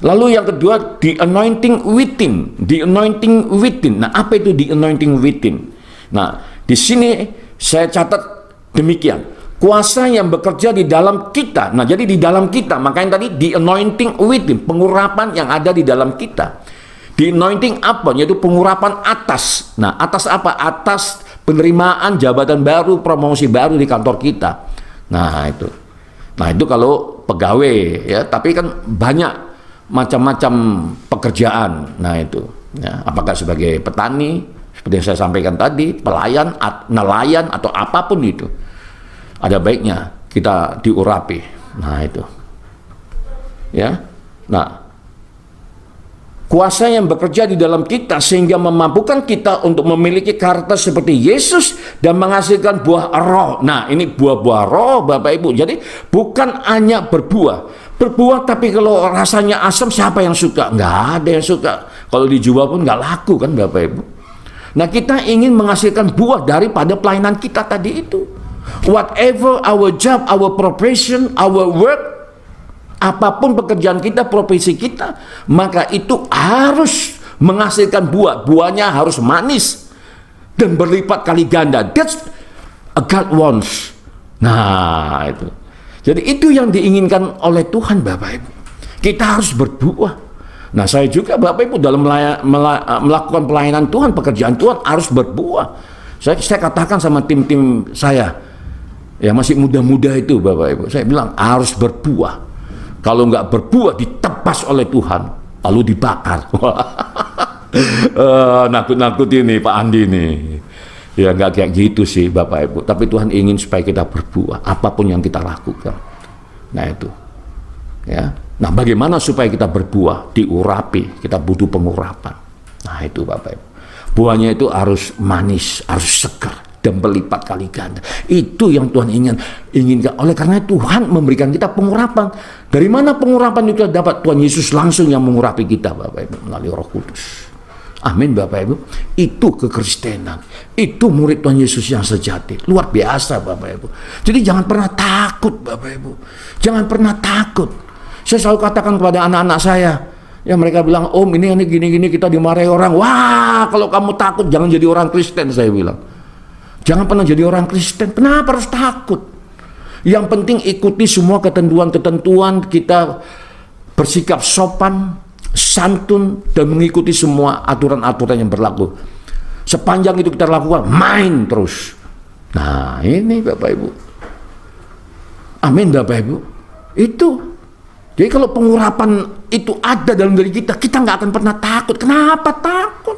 Lalu yang kedua, the anointing within. The anointing within. Nah, apa itu the anointing within? Nah, di sini saya catat demikian. Kuasa yang bekerja di dalam kita. Nah, jadi di dalam kita, makanya tadi the anointing within, pengurapan yang ada di dalam kita. The anointing apa? Yaitu pengurapan atas. Nah, atas apa? Atas penerimaan jabatan baru, promosi baru di kantor kita. Nah, itu. Nah, itu kalau pegawai, ya, tapi kan banyak macam-macam pekerjaan. Nah, itu. Ya, apakah sebagai petani, seperti yang saya sampaikan tadi, pelayan, nelayan, atau apapun itu. Ada baiknya kita diurapi. Nah, itu. Ya. Nah, Kuasa yang bekerja di dalam kita sehingga memampukan kita untuk memiliki karakter seperti Yesus dan menghasilkan buah roh. Nah, ini buah-buah roh, Bapak Ibu. Jadi bukan hanya berbuah tapi kalau rasanya asam siapa yang suka? Nggak ada yang suka. Kalau dijual pun nggak laku kan, Bapak Ibu. Nah, kita ingin menghasilkan buah daripada pelayanan kita tadi itu. Whatever our job, our profession, our work, apapun pekerjaan kita, profesi kita, maka itu harus menghasilkan buah. Buahnya harus manis dan berlipat kali ganda. That's a God wants. Nah, itu. Jadi itu yang diinginkan oleh Tuhan, Bapak Ibu. Kita harus berbuah. Nah, saya juga, Bapak Ibu, dalam melakukan pelayanan Tuhan, pekerjaan Tuhan harus berbuah. Saya katakan sama tim-tim saya, yang masih muda-muda itu, Bapak Ibu, saya bilang harus berbuah. Kalau nggak berbuah, ditebas oleh Tuhan, lalu dibakar. Nakut-nakut ini Pak Andi nih. Ya nggak kayak gitu sih, Bapak Ibu. Tapi Tuhan ingin supaya kita berbuah, apapun yang kita lakukan. Nah itu. Ya. Nah, bagaimana supaya kita berbuah? Diurapi, kita butuh pengurapan. Nah itu, Bapak Ibu. Buahnya itu harus manis, harus segar, dan berlipat kali ganda. Itu yang Tuhan inginkan. Oleh karena Tuhan memberikan kita pengurapan. Dari mana pengurapan itu dapat? Tuhan Yesus langsung yang mengurapi kita, Bapak Ibu, melalui Roh Kudus. Amin, Bapak Ibu. Itu kekristenan. Itu murid Tuhan Yesus yang sejati. Luar biasa, Bapak Ibu. Jadi jangan pernah takut, Bapak Ibu. Jangan pernah takut. Saya selalu katakan kepada anak-anak saya, ya mereka bilang, Om ini gini-gini kita dimarahi orang. Wah, kalau kamu takut jangan jadi orang Kristen, saya bilang. Jangan pernah jadi orang Kristen. Kenapa harus takut? Yang penting ikuti semua ketentuan-ketentuan, kita bersikap sopan, santun, dan mengikuti semua aturan-aturan yang berlaku. Sepanjang itu kita lakukan, main terus. Nah ini Bapak Ibu. Amin, Bapak Ibu. Itu. Jadi kalau pengurapan itu ada dalam diri kita, kita nggak akan pernah takut. Kenapa takut?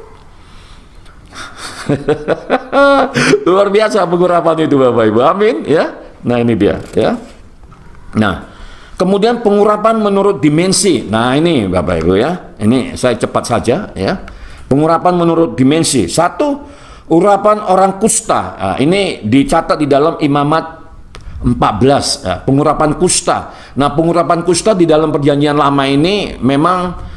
Luar biasa pengurapan itu, Bapak Ibu. Amin, ya. Nah ini dia, ya. Nah, kemudian pengurapan menurut dimensi. Nah ini Bapak Ibu, ya. Ini saya cepat saja, ya. Pengurapan menurut dimensi. 1, urapan orang kusta. Nah, ini dicatat di dalam Imamat 14. Ya, pengurapan kusta. Nah, pengurapan kusta di dalam Perjanjian Lama ini memang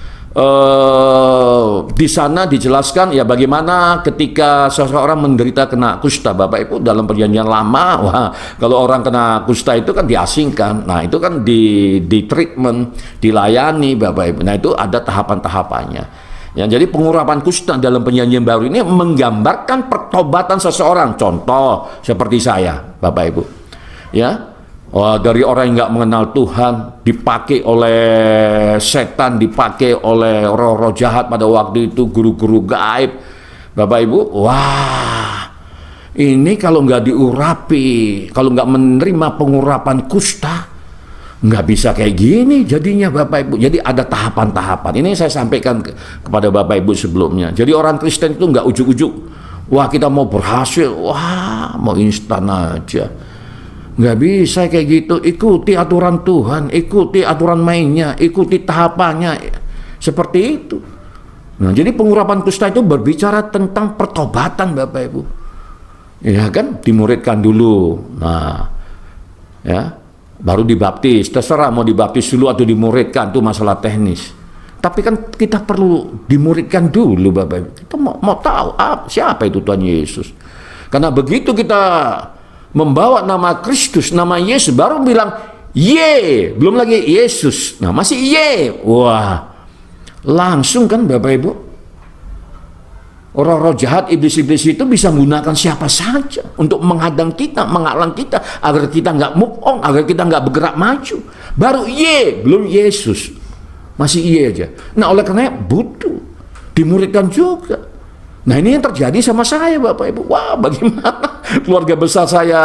di sana dijelaskan ya bagaimana ketika seseorang menderita kena kusta, Bapak Ibu, dalam Perjanjian Lama. Wah, kalau orang kena kusta itu kan diasingkan. Nah, itu kan di treatment, dilayani, Bapak Ibu. Nah, itu ada tahapan-tahapannya. Ya, jadi pengurapan kusta dalam Perjanjian Baru ini menggambarkan pertobatan seseorang. Contoh seperti saya, Bapak Ibu. Ya. Dari orang yang nggak mengenal Tuhan, dipakai oleh setan, dipakai oleh roh-roh jahat pada waktu itu, guru-guru gaib, Bapak Ibu. Wah, ini kalau nggak diurapi, kalau nggak menerima pengurapan kusta, nggak bisa kayak gini jadinya, Bapak Ibu. Jadi ada tahapan-tahapan. Ini saya sampaikan kepada Bapak Ibu sebelumnya. Jadi orang Kristen itu nggak ujuk-ujuk, wah kita mau berhasil, wah mau instan aja. Nggak bisa kayak gitu. Ikuti aturan Tuhan, ikuti aturan mainnya, ikuti tahapannya, seperti itu. Nah, jadi pengurapan kusta itu berbicara tentang pertobatan, Bapak Ibu. Ya kan, dimuridkan dulu. Nah, ya, baru dibaptis. Terserah mau dibaptis dulu atau dimuridkan, itu masalah teknis. Tapi kan kita perlu dimuridkan dulu, Bapak Ibu. Kita mau tahu siapa itu Tuhan Yesus. Karena begitu kita membawa nama Kristus, nama Yesus, baru bilang ye, belum lagi Yesus. Nah, masih ye. Wah, langsung kan Bapak Ibu, roh-roh jahat, iblis-iblis itu bisa menggunakan siapa saja untuk menghadang kita, menghalang kita, agar kita nggak move on, agar kita nggak bergerak maju. Baru ye, belum Yesus, masih ye aja. Nah, oleh karena butuh dimuridkan juga. Nah, ini yang terjadi sama saya, Bapak Ibu. Wah, bagaimana keluarga besar saya,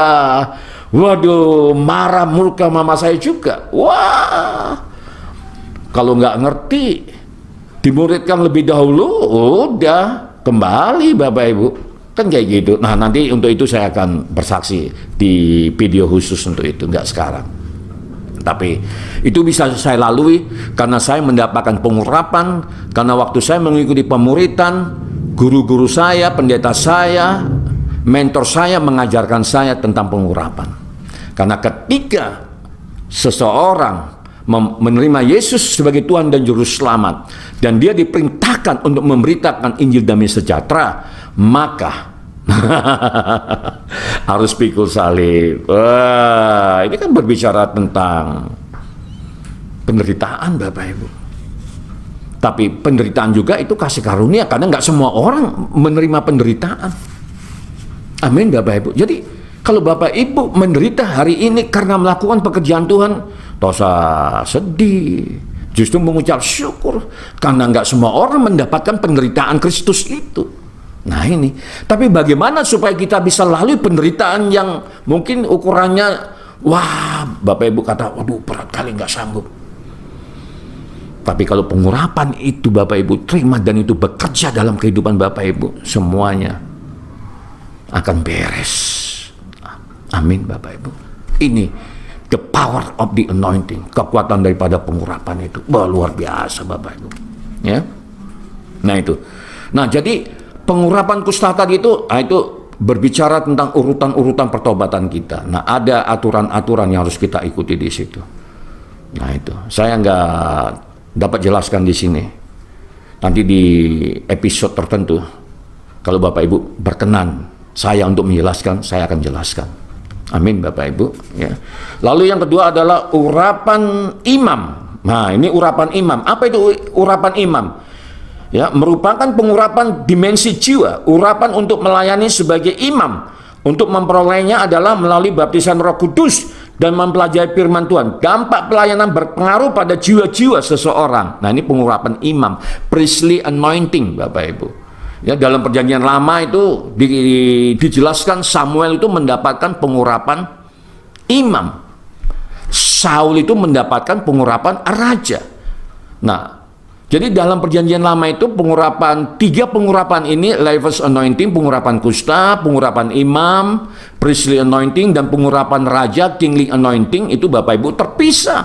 waduh, marah, murka mama saya juga. Wah, kalau nggak ngerti, dimuridkan lebih dahulu, udah kembali, Bapak Ibu. Kan kayak gitu. Nah, nanti untuk itu saya akan bersaksi di video khusus untuk itu, nggak sekarang. Tapi itu bisa saya lalui karena saya mendapatkan pengurapan, karena waktu saya mengikuti pemuritan, guru-guru saya, pendeta saya, mentor saya mengajarkan saya tentang pengurapan. Karena ketika seseorang menerima Yesus sebagai Tuhan dan Juru Selamat, dan dia diperintahkan untuk memberitakan Injil damai sejahtera, maka harus pikul salib. Wah, ini kan berbicara tentang penderitaan, Bapak Ibu. Tapi penderitaan juga itu kasih karunia, karena nggak semua orang menerima penderitaan. Amin, Bapak Ibu. Jadi kalau Bapak Ibu menderita hari ini karena melakukan pekerjaan Tuhan, dosa sedih, justru mengucap syukur, karena nggak semua orang mendapatkan penderitaan Kristus itu. Nah ini, tapi bagaimana supaya kita bisa lalui penderitaan yang mungkin ukurannya, wah, Bapak Ibu kata, waduh berat kali, nggak sanggup. Tapi kalau pengurapan itu Bapak Ibu terima dan itu bekerja dalam kehidupan Bapak Ibu, semuanya akan beres. Amin, Bapak Ibu. Ini the power of the anointing, kekuatan daripada pengurapan itu. Wah, luar biasa, Bapak Ibu. Ya. Nah itu. Nah jadi pengurapan kusta tadi itu berbicara tentang urutan-urutan pertobatan kita. Nah ada aturan-aturan yang harus kita ikuti di situ. Nah itu. Saya nggak dapat jelaskan di sini. Nanti di episode tertentu, kalau Bapak Ibu berkenan saya untuk menjelaskan, saya akan jelaskan. Amin, Bapak Ibu. Ya. Lalu yang kedua adalah urapan imam. Nah, ini urapan imam. Apa itu urapan imam? Ya, merupakan pengurapan dimensi jiwa, urapan untuk melayani sebagai imam. Untuk memperolehnya adalah melalui baptisan Roh Kudus dan mempelajari firman Tuhan. Dampak pelayanan berpengaruh pada jiwa-jiwa seseorang. Nah, ini pengurapan imam, priestly anointing, Bapak Ibu. Ya, dalam perjanjian lama itu dijelaskan Samuel itu mendapatkan pengurapan imam. Saul itu mendapatkan pengurapan raja. Nah, jadi dalam perjanjian lama itu tiga pengurapan ini, Levi's anointing, pengurapan kusta, pengurapan imam, priestly anointing, dan pengurapan raja, kingly anointing, itu Bapak Ibu terpisah.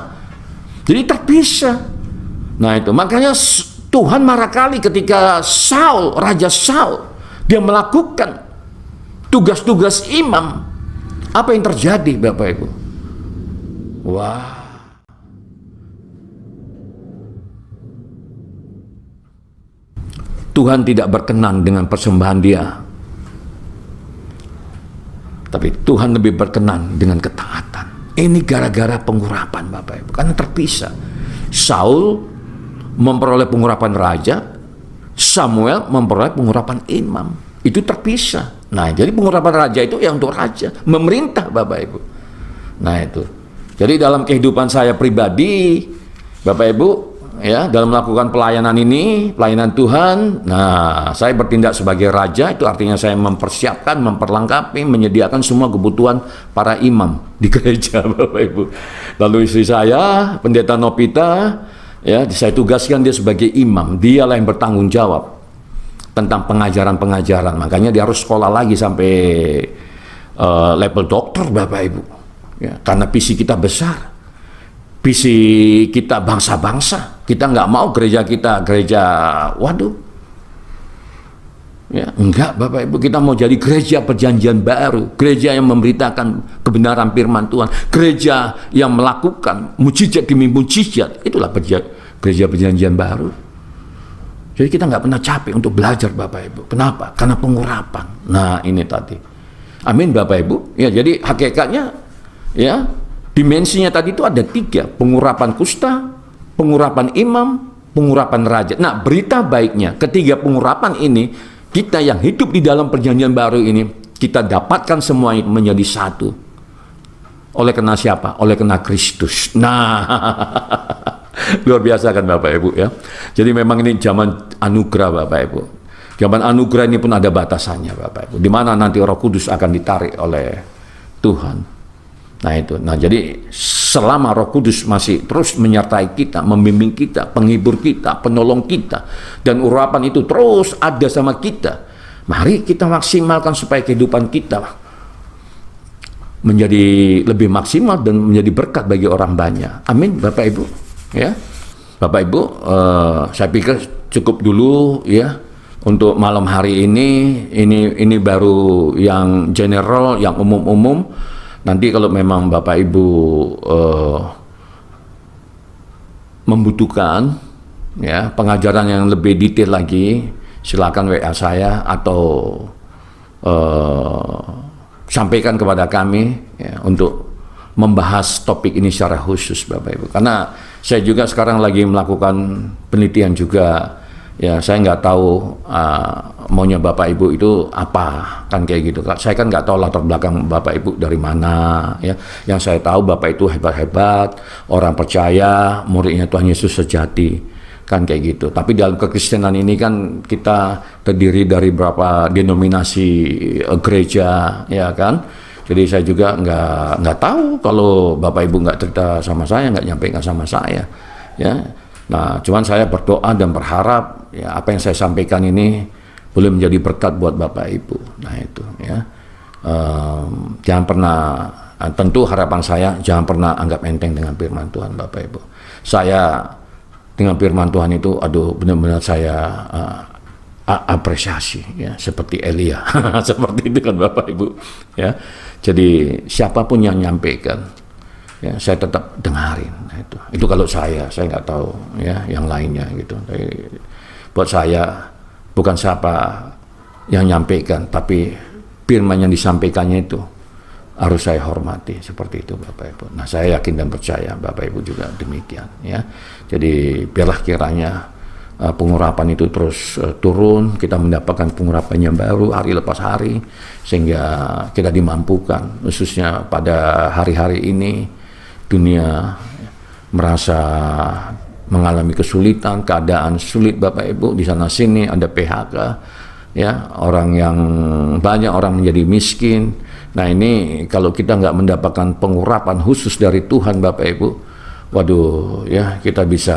Jadi terpisah. Nah itu, makanya Tuhan marah kali ketika Raja Saul, dia melakukan tugas-tugas imam. Apa yang terjadi, Bapak Ibu? Wah. Tuhan tidak berkenan dengan persembahan dia. Tapi Tuhan lebih berkenan dengan ketaatan. Ini gara-gara pengurapan, Bapak Ibu. Karena terpisah. Saul memperoleh pengurapan raja, Samuel memperoleh pengurapan imam. Itu terpisah. Nah, jadi pengurapan raja itu yang untuk raja, memerintah, Bapak Ibu. Nah, itu. Jadi dalam kehidupan saya pribadi, Bapak Ibu, ya, dalam melakukan pelayanan ini, pelayanan Tuhan, nah, saya bertindak sebagai raja, itu artinya saya mempersiapkan, memperlengkapi, menyediakan semua kebutuhan para imam di gereja, Bapak Ibu. Lalu istri saya, Pendeta Nopita, ya, saya tugaskan dia sebagai imam. Dialah yang bertanggung jawab tentang pengajaran-pengajaran. Makanya dia harus sekolah lagi sampai level dokter, Bapak Ibu. Ya, karena visi kita besar. Visi kita bangsa-bangsa. Kita nggak mau gereja kita gereja, waduh. Ya, enggak, Bapak Ibu, kita mau jadi gereja perjanjian baru, gereja yang memberitakan kebenaran firman Tuhan, gereja yang melakukan mujizat demi mujizat. Itulah gereja perjanjian baru. Jadi kita nggak pernah capek untuk belajar, Bapak Ibu. Kenapa? Karena pengurapan. Nah, ini tadi. Amin, Bapak Ibu. Ya, jadi hakikatnya, ya, dimensinya tadi itu ada 3, pengurapan kusta, pengurapan imam, pengurapan raja. Nah, berita baiknya, ketiga pengurapan ini, kita yang hidup di dalam perjanjian baru ini, kita dapatkan semua menjadi satu. Oleh karena siapa? Oleh karena Kristus. Nah, luar biasa kan Bapak Ibu ya. Jadi memang ini zaman anugerah, Bapak Ibu. Zaman anugerah ini pun ada batasannya, Bapak Ibu. Di mana nanti Roh Kudus akan ditarik oleh Tuhan. Nah itu, nah jadi selama Roh Kudus masih terus menyertai kita, membimbing kita, penghibur kita, penolong kita, dan urapan itu terus ada sama kita, mari kita maksimalkan supaya kehidupan kita menjadi lebih maksimal dan menjadi berkat bagi orang banyak. Amin, Bapak Ibu. Ya, Bapak Ibu, saya pikir cukup dulu ya untuk malam hari ini. Ini baru yang general, yang umum-umum. Nanti kalau memang Bapak Ibu membutuhkan ya pengajaran yang lebih detail lagi, silakan WA saya atau sampaikan kepada kami ya, untuk membahas topik ini secara khusus, Bapak Ibu. Karena saya juga sekarang lagi melakukan penelitian juga. Ya, saya nggak tahu maunya Bapak Ibu itu apa, kan kayak gitu. Saya kan nggak tahu latar belakang Bapak Ibu dari mana, ya. Yang saya tahu Bapak itu hebat-hebat, orang percaya, muridnya Tuhan Yesus sejati, kan kayak gitu. Tapi dalam kekristenan ini kan kita terdiri dari berapa denominasi gereja, ya kan. Jadi saya juga nggak tahu kalau Bapak Ibu nggak cerita sama saya, nggak nyampaikan sama saya, ya. Nah, cuman saya berdoa dan berharap ya apa yang saya sampaikan ini boleh menjadi berkat buat Bapak Ibu. Nah itu ya, jangan pernah, tentu harapan saya jangan pernah anggap enteng dengan firman Tuhan, Bapak Ibu. Saya dengan firman Tuhan itu, aduh benar-benar saya apresiasi ya, seperti Elia, seperti itu kan Bapak Ibu ya. Jadi siapapun yang nyampaikan, ya, saya tetap dengarin. Nah, itu kalau saya nggak tahu ya yang lainnya gitu. Tapi buat saya bukan siapa yang nyampaikan, tapi firman yang disampaikannya itu harus saya hormati, seperti itu Bapak Ibu. Nah, saya yakin dan percaya Bapak Ibu juga demikian ya. Jadi biarlah kiranya pengurapan itu terus turun, kita mendapatkan pengurapan yang baru hari lepas hari, sehingga kita dimampukan, khususnya pada hari-hari ini dunia merasa mengalami kesulitan, keadaan sulit Bapak Ibu, di sana sini ada PHK ya, banyak orang menjadi miskin. Nah ini kalau kita nggak mendapatkan pengurapan khusus dari Tuhan Bapak Ibu, waduh ya, kita bisa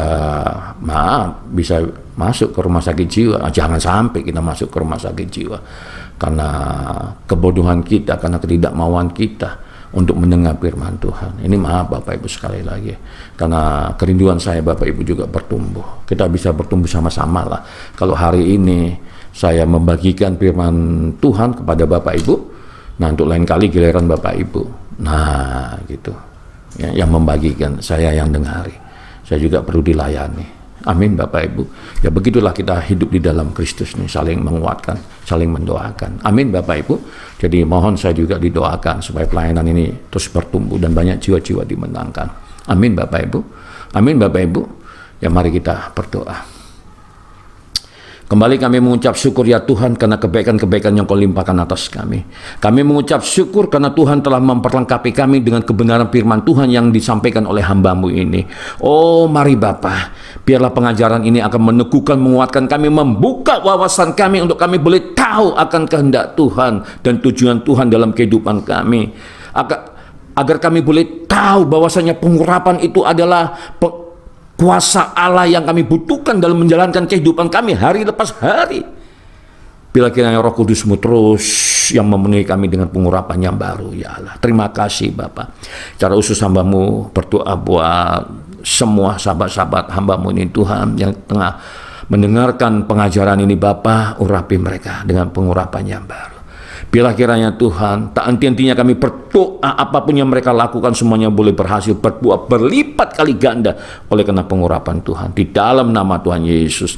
masuk ke rumah sakit jiwa. Jangan sampai kita masuk ke rumah sakit jiwa karena kebodohan kita, karena ketidakmauan kita untuk mendengar firman Tuhan. Ini maaf Bapak Ibu sekali lagi, karena kerinduan saya Bapak Ibu juga bertumbuh. Kita bisa bertumbuh sama-sama lah. Kalau hari ini saya membagikan firman Tuhan kepada Bapak Ibu, nah untuk lain kali giliran Bapak Ibu, nah gitu ya, yang membagikan, saya yang dengari, saya juga perlu dilayani. Amin Bapak Ibu. Ya begitulah kita hidup di dalam Kristus nih, saling menguatkan, saling mendoakan. Amin Bapak Ibu. Jadi mohon saya juga didoakan supaya pelayanan ini terus bertumbuh dan banyak jiwa-jiwa dimenangkan. Amin Bapak Ibu. Amin Bapak Ibu. Ya mari kita berdoa. Kembali kami mengucap syukur ya Tuhan karena kebaikan-kebaikan yang Kau limpahkan atas kami. Kami mengucap syukur karena Tuhan telah memperlengkapi kami dengan kebenaran firman Tuhan yang disampaikan oleh hamba-Mu ini. Oh mari Bapa, biarlah pengajaran ini akan meneguhkan, menguatkan kami, membuka wawasan kami untuk kami boleh tahu akan kehendak Tuhan dan tujuan Tuhan dalam kehidupan kami. Agar kami boleh tahu bahwasanya pengurapan itu adalah kuasa Allah yang kami butuhkan dalam menjalankan kehidupan kami hari lepas hari. Bila kiranya Roh Kudus-Mu terus yang memenuhi kami dengan pengurapan yang baru, ya Allah. Terima kasih Bapa. Secara khusus hamba-Mu berdoa buat semua sahabat-sahabat hamba-Mu ini Tuhan yang tengah mendengarkan pengajaran ini Bapa, urapi mereka dengan pengurapan yang baru. Bila kiranya Tuhan, tak henti-hentinya kami berdoa, apapun yang mereka lakukan semuanya boleh berhasil berbuah berlipat kali ganda oleh karena pengurapan Tuhan. Di dalam nama Tuhan Yesus,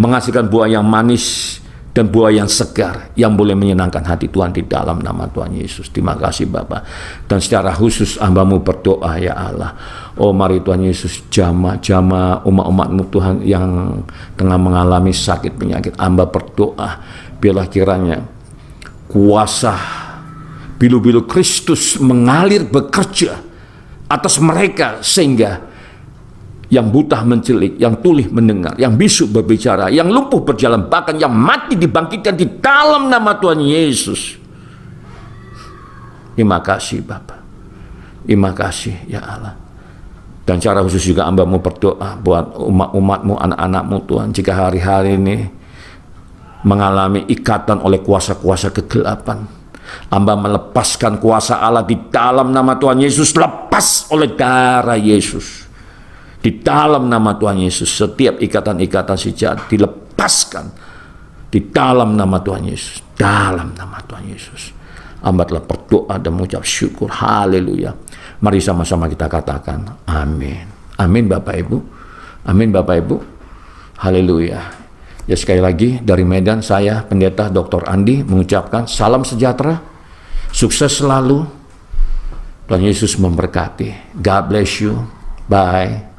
menghasilkan buah yang manis dan buah yang segar yang boleh menyenangkan hati Tuhan di dalam nama Tuhan Yesus. Terima kasih Bapa. Dan secara khusus hamba-Mu berdoa ya Allah. Oh mari Tuhan Yesus, jama umat-umat-Mu Tuhan yang tengah mengalami sakit penyakit. Hamba berdoa, biarlah kiranya kuasa bilu-bilu Kristus mengalir bekerja atas mereka, sehingga yang buta mencelik, yang tuli mendengar, yang bisu berbicara, yang lumpuh berjalan, bahkan yang mati dibangkitkan di dalam nama Tuhan Yesus. Terima kasih Bapa, terima kasih ya Allah. Dan cara khusus juga hamba-Mu berdoa buat umat-umat-Mu, anak-anak-Mu Tuhan, jika hari-hari ini mengalami ikatan oleh kuasa-kuasa kegelapan, Hamba melepaskan kuasa Allah di dalam nama Tuhan Yesus. Lepas oleh darah Yesus. Di dalam nama Tuhan Yesus. Setiap ikatan-ikatan si jahat dilepaskan. Di dalam nama Tuhan Yesus. Dalam nama Tuhan Yesus. Hamba telah berdoa dan mengucap syukur. Haleluya. Mari sama-sama kita katakan amin. Amin Bapak Ibu. Amin Bapak Ibu. Haleluya. Ya, sekali lagi dari Medan, saya Pendeta Dr. Andi mengucapkan salam sejahtera, sukses selalu, Tuhan Yesus memberkati. God bless you. Bye.